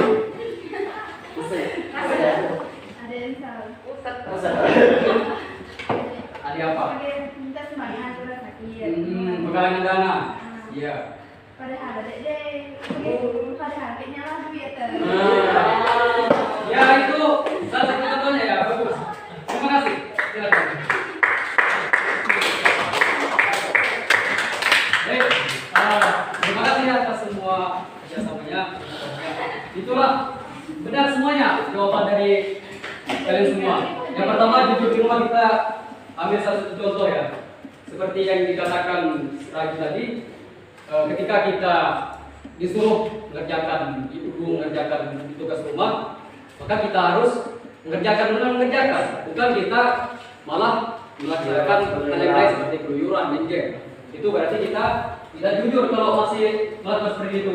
Ada yang salah. Ada apa? Minta sumbangan ke rumah sakit. Penggalangan dana. Iya. Padahal kayaknya lah duit. Ya itu salah satu contohnya ya, bagus. Terima kasih. Silakan. Baik, terima kasih atas semua kerjasamanya. Itulah benar semuanya jawaban dari kalian semua. Yang pertama jujur di rumah, kita ambil satu contoh ya. Seperti yang dikatakan Raju tadi, ketika kita disuruh mengerjakan tugas rumah, maka kita harus mengerjakan, bukan kita malah melaksanakan hal yang lain seperti keluyuran, main game. Itu berarti kita tidak jujur kalau masih melakukan seperti itu.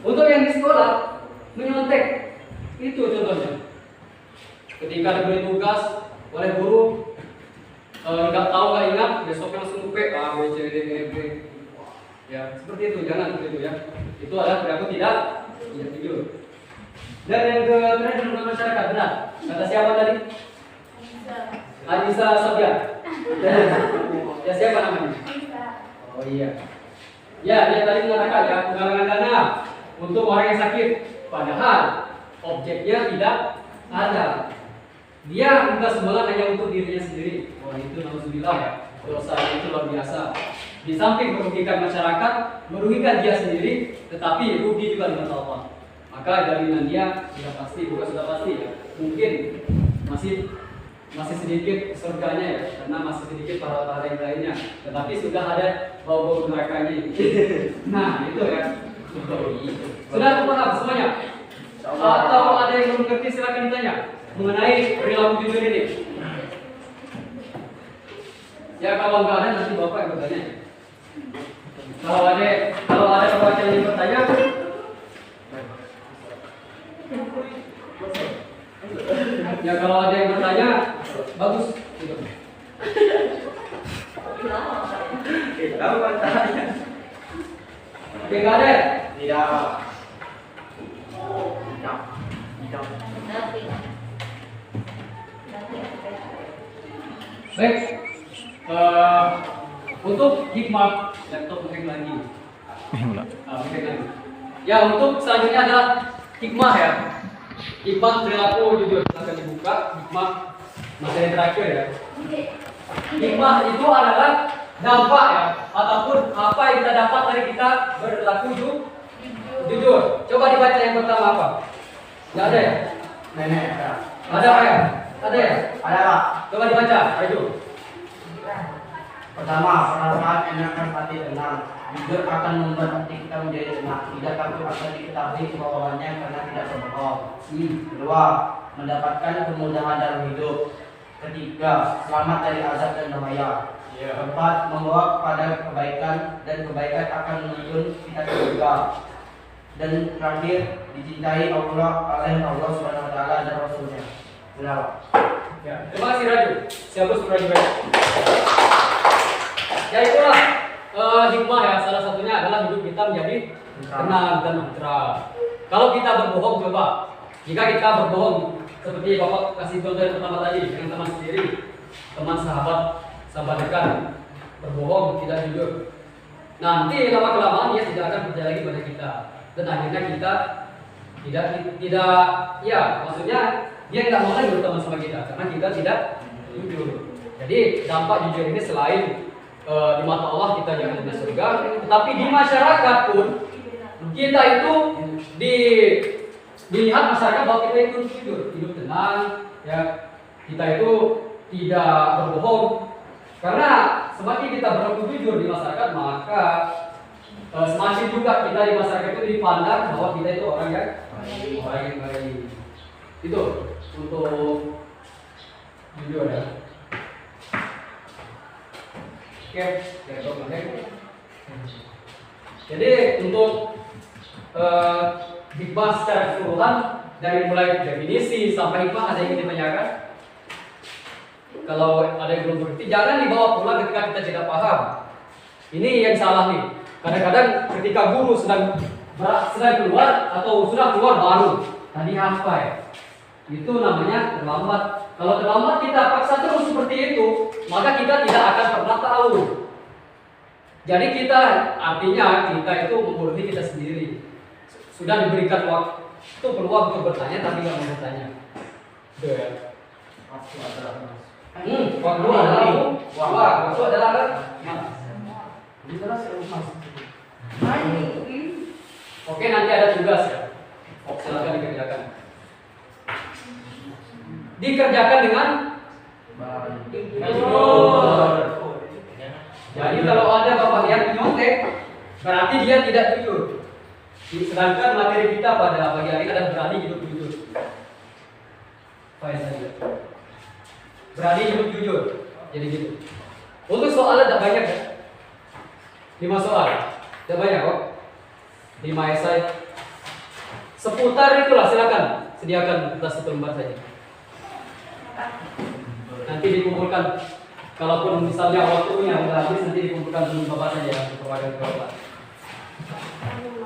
Untuk yang di sekolah menyontek, Itu contohnya. Ketika diberi tugas oleh guru, nggak tahu nggak ingat, besoknya langsung P A B C D E F G. Ya seperti itu, jangan seperti itu ya. Itu adalah perilaku tidak jujur. Dan yang terakhir dalam masyarakat, benar. Kata siapa tadi? Anissa Sabian. Ya siapa namanya? Oh iya. Ya dia tadi mengatakan ya penggalangan dana untuk orang yang sakit, padahal objeknya tidak ada. Dia minta sumbangan hanya untuk dirinya sendiri. Wah itu nauzubillah ya. Dosa itu luar biasa. Di samping merugikan masyarakat, merugikan dia sendiri, tetapi rugi juga di mata Allah. Maka jaminan dia sudah pasti, bukan sudah pasti ya. Mungkin masih sedikit surganya ya, karena masih sedikit pahala yang lainnya. Tetapi sudah ada bau-bau nerakanya. Nah itu ya. Sudah paham semuanya? Atau ada yang belum ngerti silakan ditanya mengenai perilaku jujur ini. Ya kalau nggak ada nanti bapak yang bertanya. Kalau ada perwakilan yang bertanya, ya kalau ada yang bertanya bagus. Gitu. Tahu bertanya. Oke nggak ada? Tidak. Baik. Untuk hikmah laptop mungkin lagi. Mungkin lagi. Ya untuk selanjutnya adalah hikmah ya. Hikmah perilaku jujur akan dibuka. Hikmah materi terakhir ya. Hikmah itu adalah dampak ya, ataupun apa yang kita dapat dari kita berlaku jujur. Coba dibaca yang pertama apa? Nggak ada ya? Nenek. Ada apa ya? Ada ya? Ada Pak. Coba dibaca, ayo. Pertama, perasaan enakan hati tenang. Jujur akan membuat hati kita menjadi tenang. Tidak takut akan diketahui kebohongannya karena tidak berbohong. Kedua, mendapatkan kemudahan dalam hidup. Ketiga, selamat dari azab dan bahaya. Keempat, membawa kepada kebaikan dan kebaikan akan menuntun kita ke surga. Dan terakhir, dicintai Allah oleh Allah Subhanahu wa taala dan Rasulnya. Benar. Ya, terima kasih Raju. Siapa sudah Raju? Ya itulah hikmah ya. Salah satunya adalah hidup kita menjadi tenang dan tentram. Kalau kita berbohong, coba. Jika kita berbohong, seperti Bapak kasih contoh yang pertama tadi dengan teman sendiri, teman sahabat dekat, berbohong, tidak jujur. Nanti lama kelamaan dia tidak akan percaya lagi pada kita. Dan akhirnya kita tidak ya maksudnya dia tidak mau lagi berteman sama kita karena kita tidak jujur. Jadi dampak jujur ini selain di mata Allah kita jangan di surga, tetapi di masyarakat pun kita itu dilihat masyarakat bahwa kita itu jujur, hidup tenang, ya kita itu tidak berbohong. Karena semakin kita berlaku jujur di masyarakat maka semakin juga kita di masyarakat itu dipandang bahwa kita itu orang yang baik. Itu untuk jujur ya. Oke, jadi untuk hikmah secara keseluruhan dari mulai definisi sampai hikmah ada yang ingin ditanyakan? Kalau ada yang belum mengerti, jangan dibawa pulang ketika kita tidak paham. Ini yang salah nih. Kadang-kadang ketika guru sedang keluar atau sudah keluar baru tadi apa ya? Itu namanya terlambat. Kalau terlambat kita paksa terus seperti itu, maka kita tidak akan pernah tahu. Jadi kita artinya kita itu membodohi kita sendiri. Sudah diberikan waktu peluang untuk bertanya tapi nggak mau bertanya. Waktu adalah Oke, nanti ada tugas ya. Silakan dikerjakan. Dikerjakan dengan jujur. Jadi kalau ada bapak yang nyontek, berarti dia tidak jujur. Sedangkan materi kita pada pagi hari ini adalah berani hidup jujur. Baik saja. Berani hidup jujur. Jadi gitu. Untuk soalnya tidak banyak ya. 5 soal. Tidak banyak kok. 5 esai. Seputar itulah silakan. sediakan kertas satu lembar saja. Nanti dikumpulkan. Kalaupun misalnya waktunya udah habis, nanti dikumpulkan dulu bapak saja untuk kepada bapak.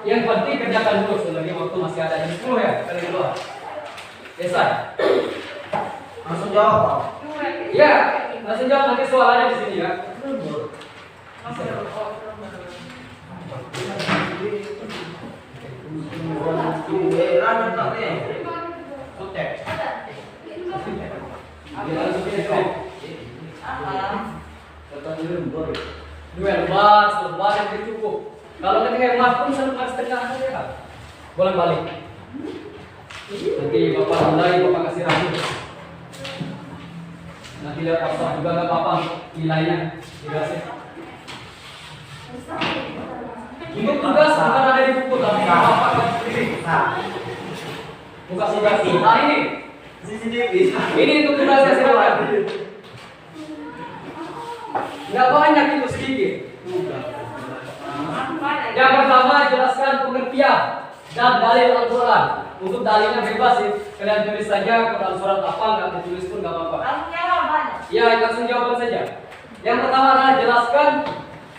Yang penting kerjakan dulu selagi waktu masih ada. Jam 10 ya, kali kedua. Selesai. Langsung jawab, Pak. Ya, langsung jawab, nanti soalnya di sini ya. Dua lembar, selembar yang cukup. Kalau ketika hemat pun selembar setengah saja kan. Boleh balik. Nanti bapak mulai, bapak kasih rambut. Nanti lihat pasar juga nggak apa-apa nilainya dikasih. Untuk tugas bukan ada di buku tapi bapak buka tugas. Nah ini. Ini untuk tugasnya silakan. Nggak banyak itu sedikit. Yang pertama jelaskan pengertian dan dalil Al-Quran. Untuk dalilnya bebas sih. Kalian tulis saja Quran surat apa nggak ditulis pun nggak apa-apa. Ya langsung jawaban saja. Yang pertama adalah jelaskan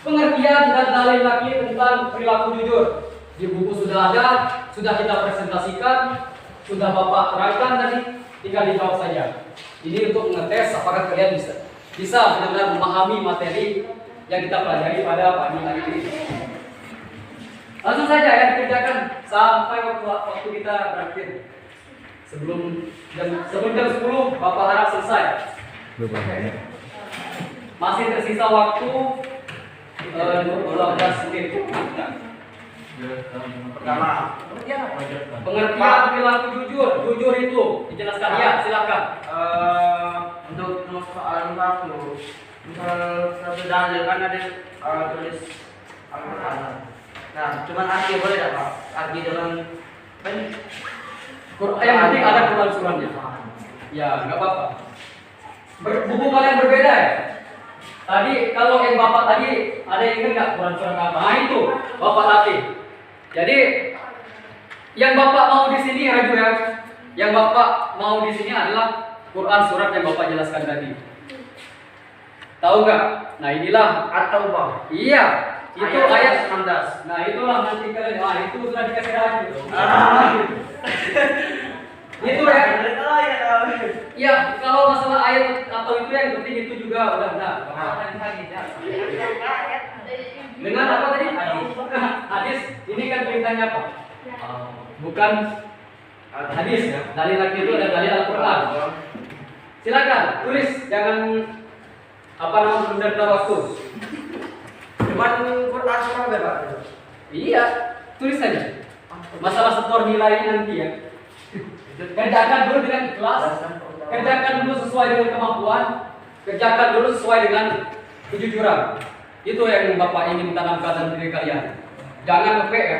pengertian dan dalil lagi tentang perilaku jujur. Di buku sudah ada, sudah kita presentasikan, sudah bapak terangkan tadi. Tinggal dijawab saja. Ini untuk mengetes apakah kalian bisa benar-benar memahami materi yang kita pelajari pada pagi hari ini. Langsung saja ya dikerjakan sampai waktu kita berakhir. Sebelum jam 10 bapak harap selesai. Masih tersisa waktu 12 menit. Pertama, Pengertian perilaku jujur itu dijelaskan ya, silakan. untuk soal waktu, misal satu dalil kan ada tulis Al-Quran. Nah, cuman arti boleh tak Pak? Arti dengan Yang penting ada Quran suratnya. Ya, nggak apa-apa. Buku kalian berbeda ya. Tadi kalau yang bapak tadi ada yang ingat nggak Quran surat apa? Nah itu bapak latih. Jadi yang bapak mau di sini Ragu ya. Yang bapak mau di sini adalah Quran surat yang bapak jelaskan tadi. Tahu nggak? Nah inilah atau Bang? iya. Itu ayat 16. Nah itulah nanti kalian. Ah itu sudah dikasih lagi. Itu ya. Ya kalau masalah ayat atau itu yang penting itu juga udah benar. Dengan apa tadi? Hadis. Ini kan perintahnya apa? Bukan hadis ya. Dalil lagi itu ada dalil Al-Quran. Silakan tulis, jangan apa namanya menunda waktu. Cuman Quran surat berapa? Iya, tulis saja. Masalah setor nilainya nanti ya. Kerjakan dulu dengan ikhlas. Kerjakan dulu sesuai dengan kemampuan. Kerjakan dulu sesuai dengan kejujuran. Itu yang bapak ingin tanamkan dalam diri kalian. Jangan ngepek ya.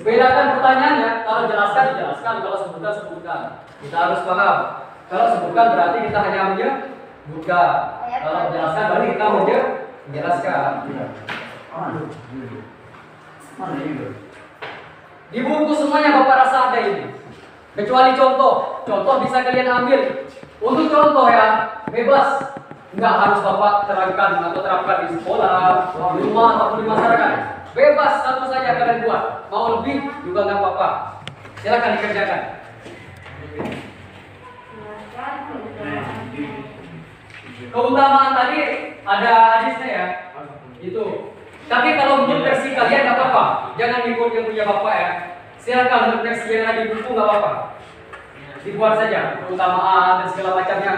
Bedakan pertanyaannya. Kalau jelaskan, jelaskan. Kalau sebutkan, sebutkan. Kita harus paham. Kalau sebutkan berarti kita hanya menyebutkan. Kalau jelaskan berarti kita menjelaskan. Di buku semuanya bapak rasa ada ini. Kecuali contoh. Contoh bisa kalian ambil. Untuk contoh ya, bebas. Enggak harus bapak terangkan atau terapkan di sekolah, di rumah atau di masyarakat. Bebas, satu saja kalian buat. Mau lebih juga nggak apa-apa. Silakan dikerjakan. Keutamaan tadi ada hadisnya ya. Itu. Tapi kalau menurut versi kalian nggak apa-apa. Jangan ikut yang punya bapak ya. Silakan menurut versi yang ada di buku nggak apa-apa. Dibuat saja keutamaan dan segala macamnya.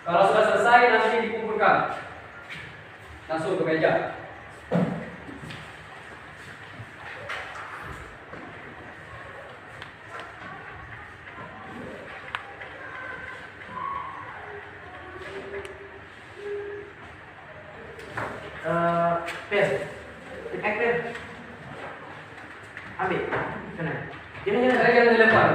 Kalau sudah selesai nanti dikumpulkan. Langsung ke meja. Pen. Pen. Ambil. Sana. Jangan Saya yang dilempar.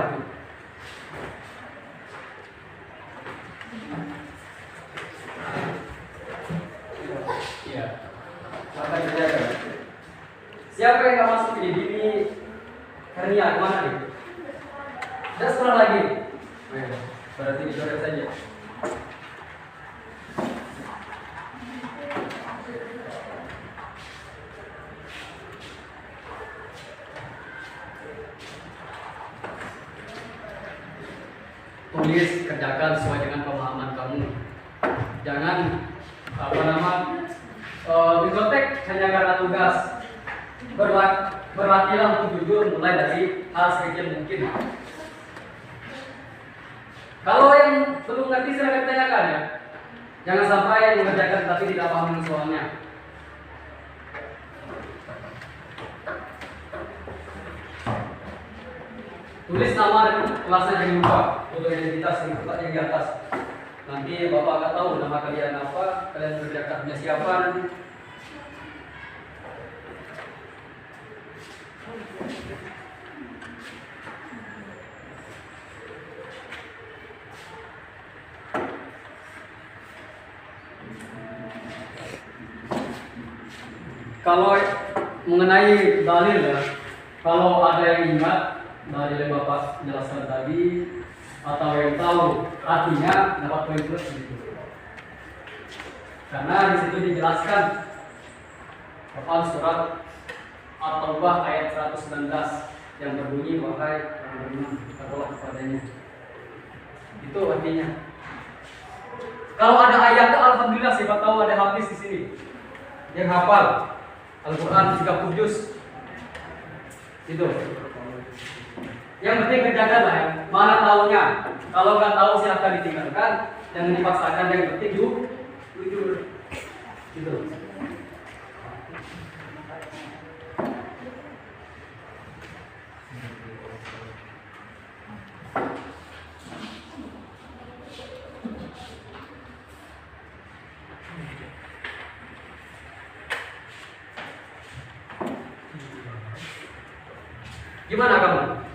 Siapa yang nggak masuk ini? Dini Hernia kemana nih? Tidak sekolah lagi. Berarti dicoret saja. Tulis, kerjakan sesuai dengan pemahaman kamu. Jangan bibliotek hanya karena tugas. Berlatihlah untuk jujur mulai dari hal sekecil mungkin. Kalau yang belum ngerti silakan tanyakan ya. Jangan sampai mengerjakan tapi tidak paham soalnya. Tulis nama dan kelasnya jangan lupa. Foto identitas yang di atas. Nanti bapak akan tahu nama kalian apa, kalian kerjakannya siapa nanti. Kalau mengenai dalil ya, kalau ada yang ingat dalil yang Bapak jelaskan tadi atau yang tahu artinya dapat poin plus gitu. Karena di situ dijelaskan Quran surat At-Taubah ayat 119 yang berbunyi wahai orang beriman berdoa kepadanya. Itu artinya. Kalau ada ayatnya alhamdulillah siapa tahu ada hadis di sini yang hafal Al-Quran 30 juz. Itu. Yang penting kerjakan lah ya. Mana tahunya. Kalau nggak tahu silahkan ditinggalkan. Jangan dipaksakan. Yang penting jujur. Gitu. Gimana kamu?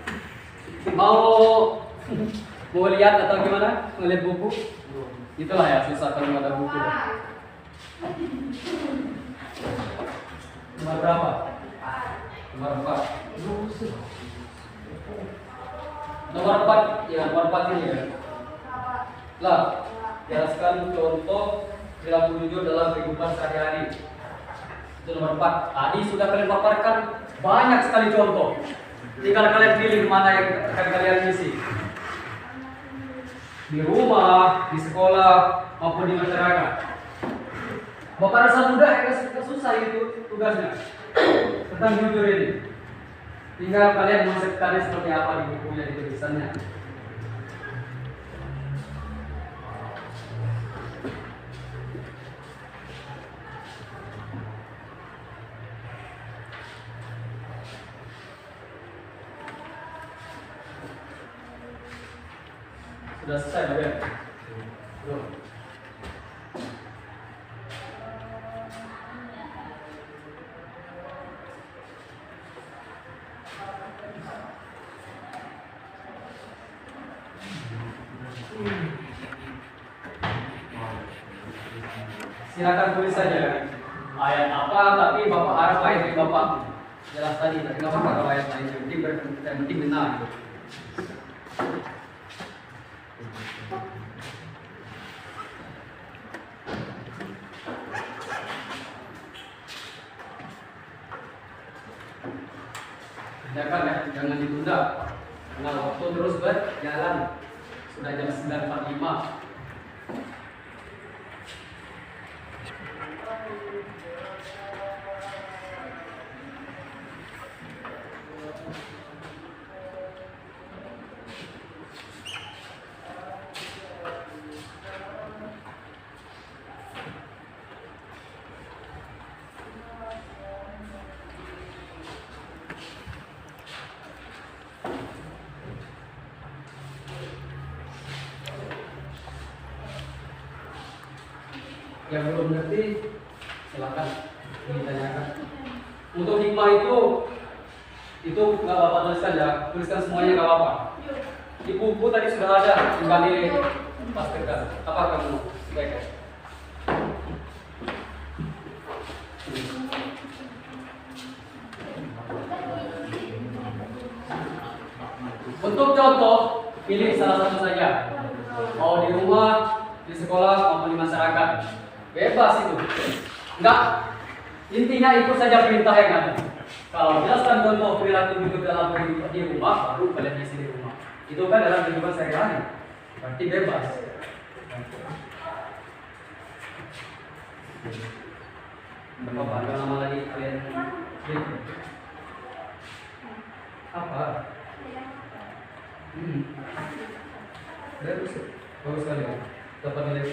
Mau lihat atau gimana? Ngeliat buku? Itulah ya susah kalau ada buku. Nomor berapa? Nomor 4. Nomor 4 ya, nomor 4 ini ya. Lah, jelaskan contoh perilaku jujur dalam kehidupan sehari-hari. Itu nomor 4. Tadi sudah kalian paparkan banyak sekali contoh. Tinggal kalian pilih mana yang akan kalian isi. Di rumah, di sekolah, maupun di masyarakat. Bapak rasa mudah ya, susah itu tugasnya. Tentang jujur ini. Tinggal kalian mengonsepkannya seperti apa di bukunya, di tulisannya. Sudah selesai, Pak? Belum. Silakan tulis saja ayat apa, tapi Bapak harap ayat yang Bapak jelas tadi, tapi nggak apa-apa kalau ayat lain yang penting benar. Kerjakan ya, jangan ditunda. Karena waktu terus berjalan. Sudah jam 9.45. Yang belum ngerti silakan ditanyakan. Untuk hikmah itu nggak Bapak tuliskan ya, tuliskan semuanya nggak apa-apa. Di buku tadi sudah ada, tinggal dipastikan. Apa kamu baik? Untuk contoh, pilih salah satu saja. Mau di rumah, di sekolah, maupun di masyarakat. Bebas itu. Enggak. Intinya ikut saja perintah yang ada. Kalau jelaskan contoh perilaku hidup dalam kehidupan di rumah, baru kalian isi di rumah. Itu kan dalam kehidupan sehari-hari. Berarti bebas. Bapak, ada nama lagi kalian? Apa? Bagus, bagus sekali. Dapat nilai.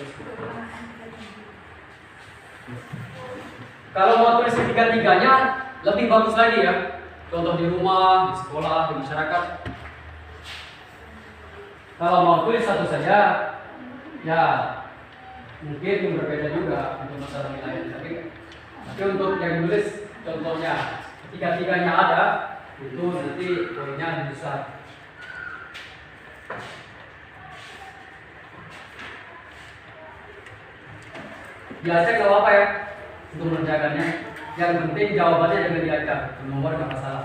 Kalau mau tulis ketiga-tiganya, lebih bagus lagi ya. Contoh di rumah, di sekolah, di masyarakat. Kalau mau tulis satu saja, ya mungkin berbeda juga untuk masalah nilai. Tapi untuk yang tulis contohnya tiga-tiganya ada, itu nanti poinnya besar. Biasa kalau apa ya untuk mengerjakannya, yang penting jawabannya jangan diacak, nomor nggak masalah.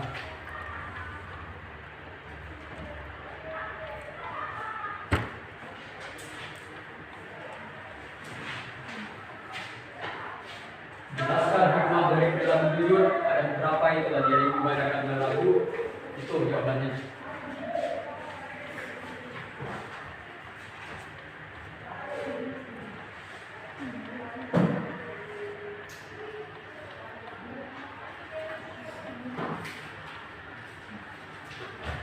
Jelaskan hikmah dari perilaku jujur. Ada beberapa itu tadi yang dibacakan dalam lagu, itu jawabannya.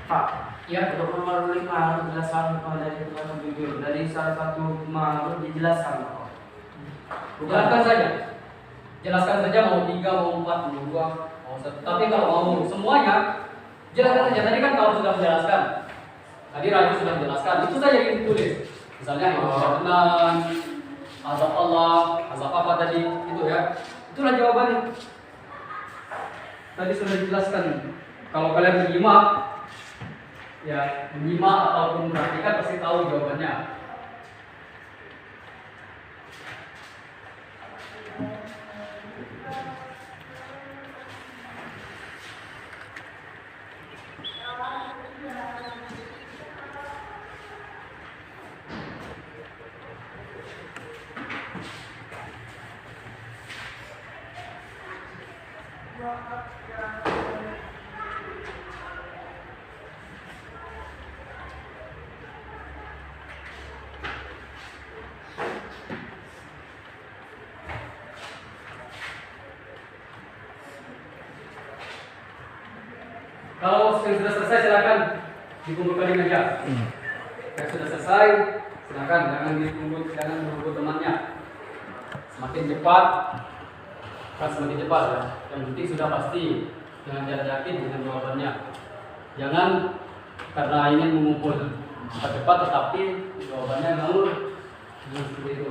Pak, Ya, untuk nomor 5 penjelasan dari perilaku jujur dari salah satu makhluk dijelaskan. jelaskan saja. Jelaskan saja mau 3, mau 4, mau 2, mau 1. Tapi kalau mau semuanya, jelaskan saja. Tadi kan kalau sudah menjelaskan, tadi Raju sudah menjelaskan, itu saja yang ditulis. Misalnya kebenaran, azab Allah, azab apa tadi, itu ya. Itulah jawabannya. Tadi sudah dijelaskan. Kalau kalian menyimak, ya menyimak ataupun memperhatikan pasti tahu jawabannya. Kalau yang sudah selesai silakan dikumpulkan di meja. Yang sudah selesai silakan jangan menunggu temannya. Semakin cepat kan semakin cepat ya. Yang penting sudah pasti dengan yakin dengan jawabannya. Jangan karena ingin mengumpul cepat tetapi jawabannya ngawur. Seperti itu.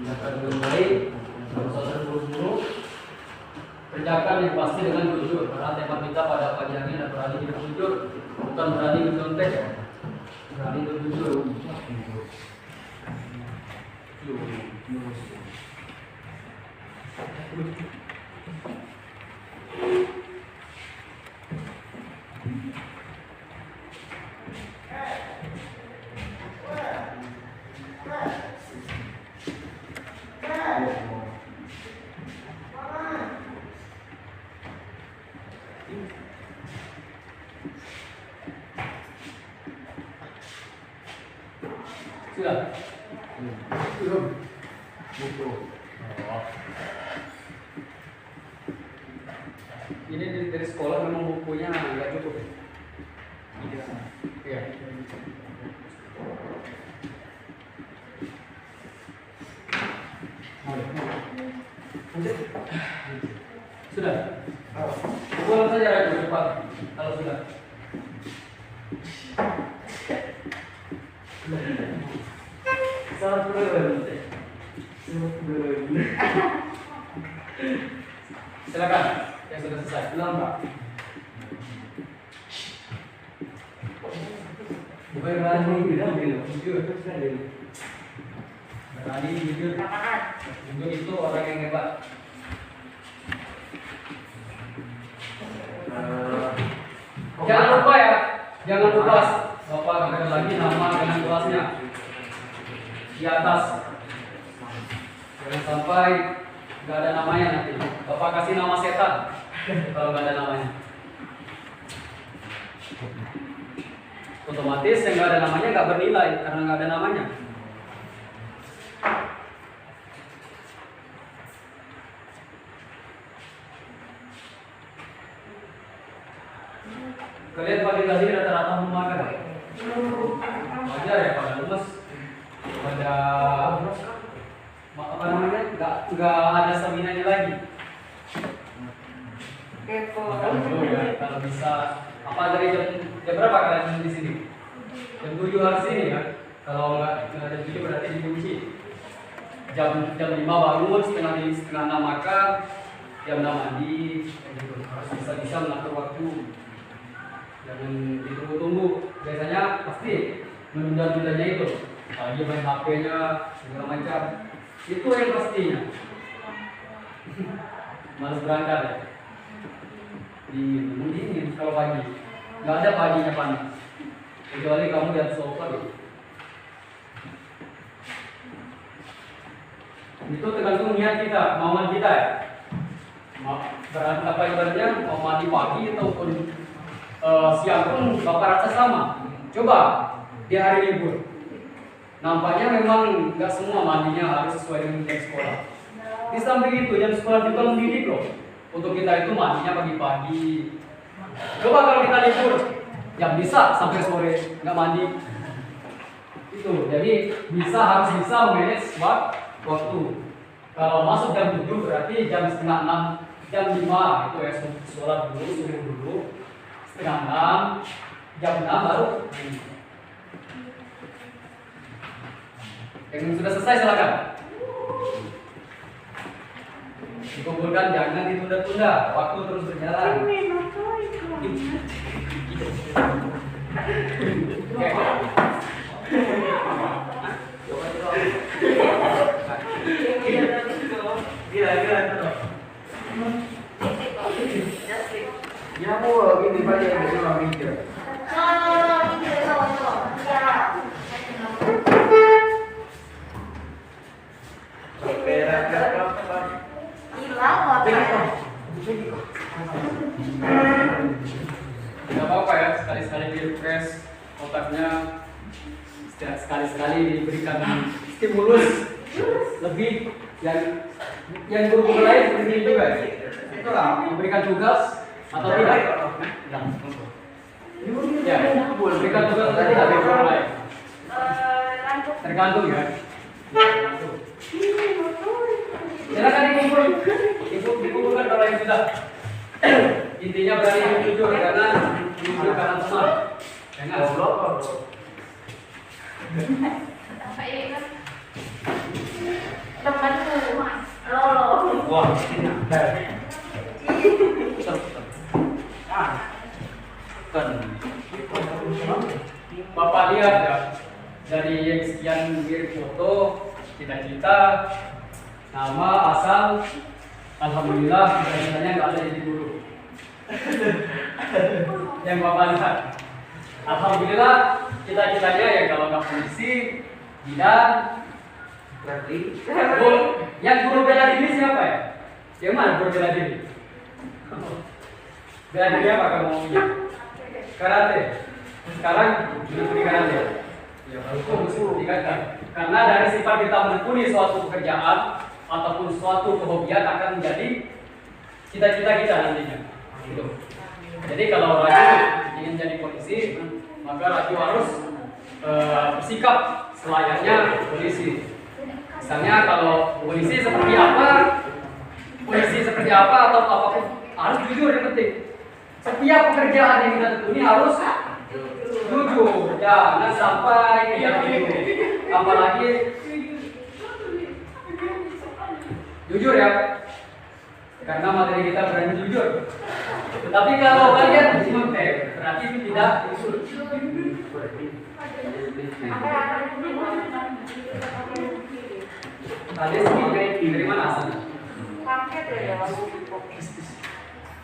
Akan mulai proses buru-buru. Kerjakan yang pasti dengan jujur. Karena tema kita pada pagi hari ini adalah berani hidup jujur, bukan berani mencontek ya. Berani hidup jujur. Sudah? Belum? Buku. Oh. Ini dari sekolah memang bukunya nggak cukup ya? Iya. Sudah? Pulang saja Rajo, cepat. Kalau sudah. Salah belum. Silakan yang sudah selesai. Belum, Pak. Bukan berani bilang gitu. Jujur. Berani jujur. Jujur itu orang yang hebat. Jangan lupa ya, jangan lupa Bapak katakan lagi nama dengan kelasnya di atas. Jangan sampai nggak ada namanya nanti. Bapak kasih nama setan kalau nggak ada namanya. Otomatis yang nggak ada namanya nggak bernilai karena nggak ada namanya. Kalian pagi tadi rata-rata memakan ya? Wajar ya pada lemes, pada apa namanya? Nggak ada stamina-nya lagi. Makan dulu ya, kalau bisa. Apa dari jam berapa kalian di sini? Jam 7 harus sini kan? Kalau nggak jam 7 berarti dikunci. Jam 5 bangun, setengah 6 makan, jam 6 mandi, harus bisa mengatur waktu. Jangan ditunggu-tunggu. Biasanya pasti menunda-tundanya itu. Lagi main HP-nya segala macam. Itu yang pastinya. Malas berangkat ya. Dingin kalau pagi. Nggak ada paginya panas. Kecuali kamu di atas sofa gitu. Itu tergantung niat kita, mauan kita ya. Berarti apa ibaratnya mau mandi pagi ataupun siang pun Bapak rasa sama. Coba di hari libur. Nampaknya memang nggak semua mandinya harus sesuai dengan jam sekolah. Di samping itu jam sekolah juga mendidik loh. Untuk kita itu mandinya pagi-pagi. Coba kalau kita libur, ya bisa sampai sore nggak mandi. Itu jadi harus bisa memanage waktu. Kalau masuk jam 7 berarti jam setengah 6, jam 5 itu ya sholat dulu, subuh dulu. Setengah 6, jam 6 baru. Yang sudah selesai silakan. Dikumpulkan, jangan ditunda-tunda, waktu terus berjalan. Oke. Gila. Ya mau gini banyak yang orang mikir. Tidak apa-apa ya, sekali-sekali di refresh otaknya, sekali-sekali diberikan stimulus lebih yang guru lain seperti juga. Itulah memberikan tugas atau tidak. Ya, memberikan tugas atau tidak dari guru lain. Tergantung ya. Silakan dikumpulkan kalau yang sudah. Intinya berani jujur karena teman. Jangan goblok. Wah, Bapak lihat ya, dari yang sekian mirip foto, cita-cita, nama, asal, alhamdulillah cita-citanya nggak ada jadi guru. Yang Bapak lihat, alhamdulillah cita-citanya ya kalau nggak polisi, bidan, berarti. Yang guru bela diri siapa ya? Yang mana guru bela diri? Bela diri apa kamu maunya? Karate. Sekarang menekuni karate. Ya, hukum dikatakan. Karena dari sifat kita menekuni suatu pekerjaan ataupun suatu kehobian akan menjadi cita-cita kita nantinya. Gitu. Jadi kalau Raju ingin jadi polisi, maka Raju harus bersikap selayaknya polisi. Misalnya kalau polisi seperti apa atau apapun harus jujur, yang penting. Setiap pekerjaan yang kita tekuni harus jujur, jangan sampai tidak jujur. Apalagi jujur ya, karena materi kita berani jujur. Tetapi kalau kalian mentek, berarti tidak jujur. Tadi sih dari mana asalnya?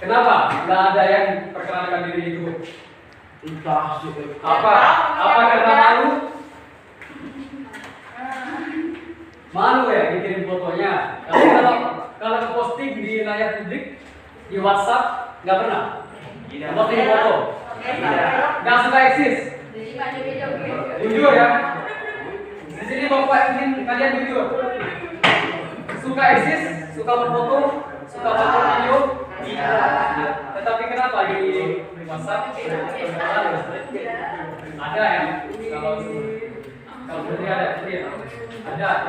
Kenapa? Nggak ada yang perkenalkan diri itu. Entah. Apa karena malu? Malu ya bikin fotonya. Kalau posting di layar publik di WhatsApp nggak pernah. Posting foto. Nggak suka eksis. Jujur ya. Di sini bapak ingin kalian jujur. Suka eksis, suka berfoto, suka foto video. Tetapi kenapa di WhatsApp ada ya? Kalau berarti ada.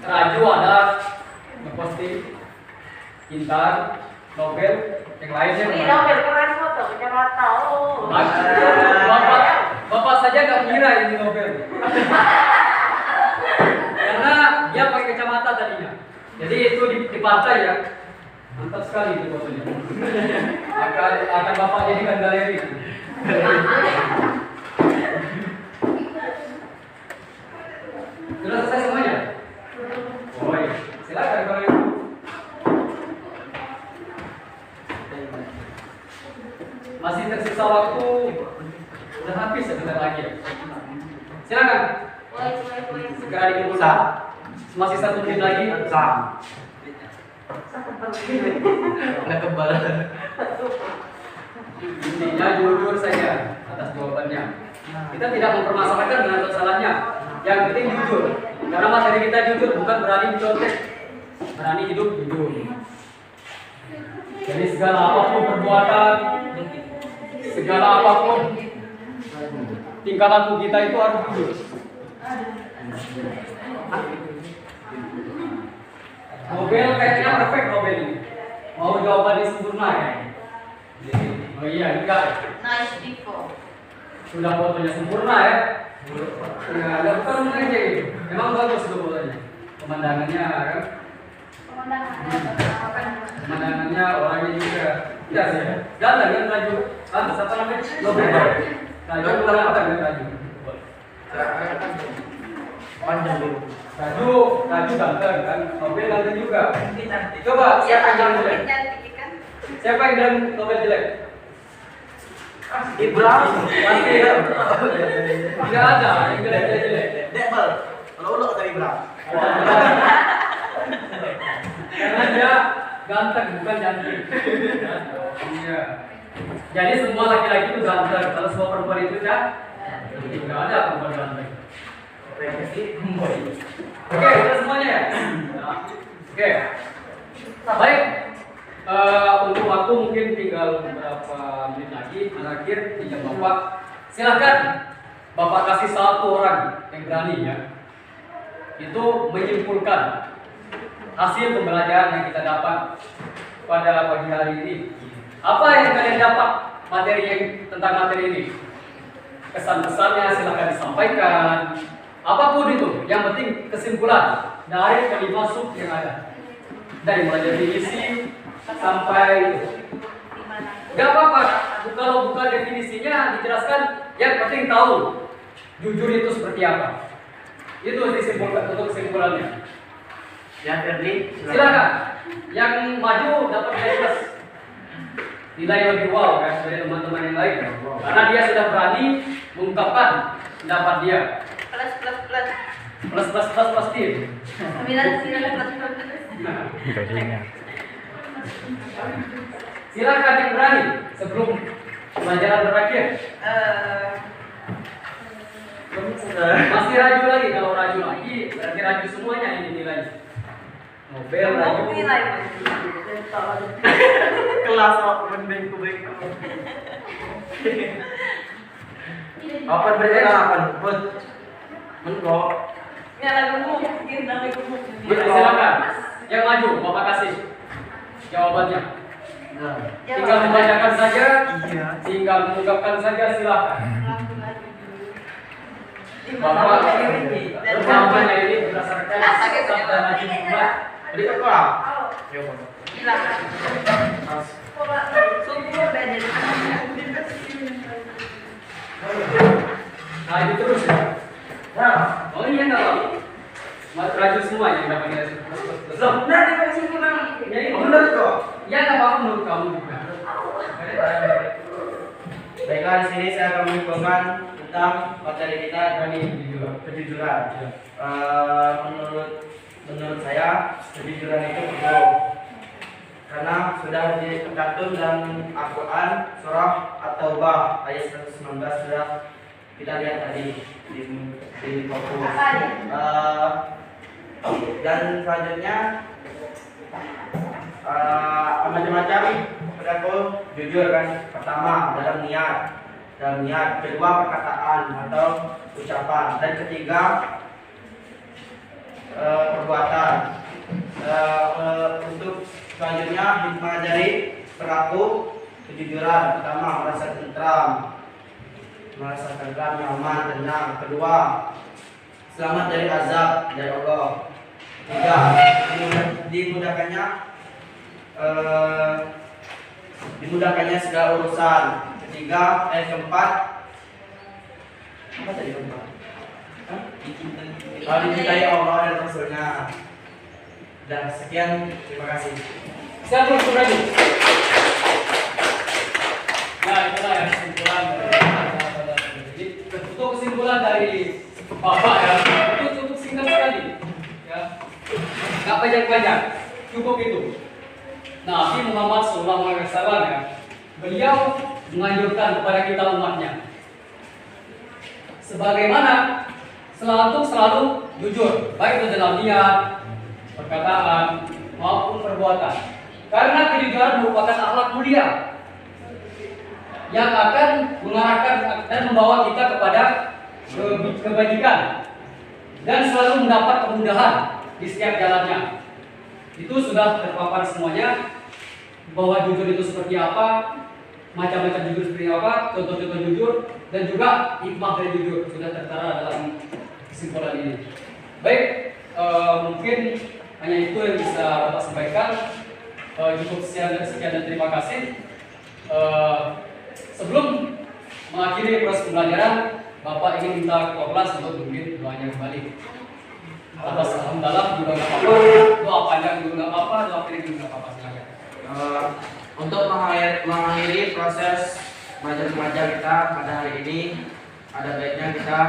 Raju ada ngeposting Intan, Nobel, yang lainnya. Bapak saja nggak mengira ini Nobel. Karena dia pakai kacamata tadinya. Jadi itu di pantai ya. Mantap sekali itu fotonya. Akan bapak jadikan galeri. Sudah selesai semuanya? Oh iya. Silakan kalau itu. Masih tersisa waktu. Udah habis sebentar lagi ya. Silakan. Segera dikumpulkan. Masih 1 menit lagi. Nggak kebal. Intinya jujur saja atas jawabannya. Kita tidak mempermasalahkan dengan kesalahannya. Yang penting jujur. Karena materi kita jujur, bukan berani mencontek. Berani hidup jujur. Jadi segala apapun perbuatan, segala apapun tingkah laku kita itu harus jujur. Nobel kayaknya perfect Nobel ini. Mau jawabannya sempurna ya? Oh iya, enggak. Nice people. Sudah fotonya sempurna ya? Ya, ada bukan aja gitu. Memang bagus tuh fotonya. Pemandangannya kan? Pemandangannya orangnya juga. Ya sih. Ganteng kan Raju? Siapa namanya? Nobel. Raju kurang ganteng kan Raju? Panjang dulu. Raju ganteng kan? Nobel ganteng juga. Coba siapa yang jelek? Siapa yang bilang Nobel jelek? Ibrahim. Pasti ya. Tidak ada yang jelek. Debel. Kalau ulok dari Ibrahim. Karena dia ganteng bukan cantik. Iya. Jadi semua laki-laki itu ganteng. Kalau semua perempuan itu tidak ada perempuan ganteng. Oke, udah semuanya ya. Oke. Baik. Untuk waktu mungkin tinggal beberapa menit lagi. Terakhir pinjam Bapak. Silakan Bapak kasih 1 orang yang berani ya. Itu menyimpulkan hasil pembelajaran yang kita dapat pada pagi hari ini. Apa yang kalian dapat tentang materi ini? Kesan-kesannya silakan disampaikan. Apapun itu, yang penting kesimpulan dari kelima sub yang ada. Dari mulai definisi sampai gak apa-apa kalau bukan definisinya dijelaskan, yang penting tahu jujur itu seperti apa. Itu disimpulkan untuk kesimpulannya. Ya, Ferdi, Silakan. Yang maju dapat nilai lebih wow kan dari teman-teman yang lain. Karena dia sudah berani mengungkapkan pendapat dia. Plus pasti. 9 plus. Silakan yang berani sebelum pelajaran berakhir. Masih raju lagi, kalau raju lagi berarti raju semuanya ini nilainya. Nobel raju. Kelas apa mending kubik. Apa berjalan apa? Bud. Menko. Silakan. Yang maju, Bapak kasih jawabannya. Tinggal membacakan saja, tinggal mengungkapkan saja, silakan. Bapak jawabannya ini berdasarkan sabda Nabi Muhammad. Beri apa? Nah itu terus ya. Oh iya enggak. Raju semua yang dapat nilai 10+++. Loh, benar di sini memang. Ya ini benar kok. Ya enggak apa-apa menurut kamu juga. Baiklah, di sini saya akan menginfokan tentang materi kita dari kejujuran. Menurut saya kejujuran itu perlu, karena sudah tercantum dalam Al-Quran surah At-Taubah ayat 119 sudah kita lihat tadi di fokus. Dan selanjutnya macam-macam perilaku jujur kan. Pertama dalam niat, kedua perkataan atau ucapan, dan ketiga perbuatan. Untuk selanjutnya mengajari perilaku kejujuran. Pertama merasa tentram, nyaman, tenang. Kedua, selamat dari azab dari Allah. Tiga, dimudahkannya segala urusan. Keempat, apa tadi keempat? Dicintai Allah dan Rasulnya. Dan sekian, terima kasih. Siapa yang berani? Nah itulah yang kesimpulan dari untuk kesimpulan dari Bapak ya, itu cukup singkat sekali ya, nggak panjang-panjang, cukup itu. Nabi Muhammad SAW ya, beliau menganjurkan kepada kita umatnya sebagaimana selalu jujur, baik itu dalam niat, perkataan maupun perbuatan, karena kejujuran merupakan akhlak mulia yang akan mengarahkan dan membawa kita kepada kebajikan dan selalu mendapat kemudahan di setiap jalannya. Itu sudah terpampang semuanya, bahwa jujur itu seperti apa, macam-macam jujur seperti apa, contoh-contoh jujur, dan juga hikmah dari jujur sudah tertera dalam kesimpulan ini. Baik, mungkin hanya itu yang bisa Bapak sampaikan. Cukup sekian dan terima kasih. Sebelum mengakhiri proses pembelajaran, Bapak ingin minta ketua kelas untuk memimpin doanya kembali. Atas alhamdulillah juga nggak apa-apa, doa panjang juga nggak apa-apa, doa pendek juga nggak apa-apa. Silakan. Untuk mengakhiri proses belajar kita pada hari ini, ada baiknya kita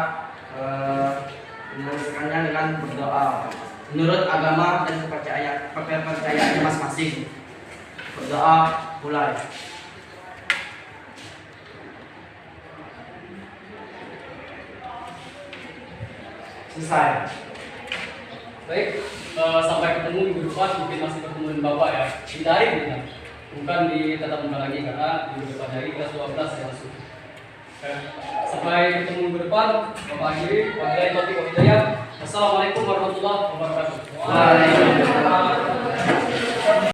meneruskannya dengan berdoa menurut agama dan kepercayaannya masing-masing. Berdoa mulai. Selesai. Baik, sampai ketemu minggu depan, mungkin masih ketemu dengan Bapak ya, di daring kita, bukan di tatap muka lagi, karena minggu depan hari kelas 12 saya masuk. Sampai ketemu minggu depan, Bapak akhiri. Wabillahi taufiq wal hidayah. Wassalamualaikum warahmatullahi wabarakatuh. Waalaikumsalam.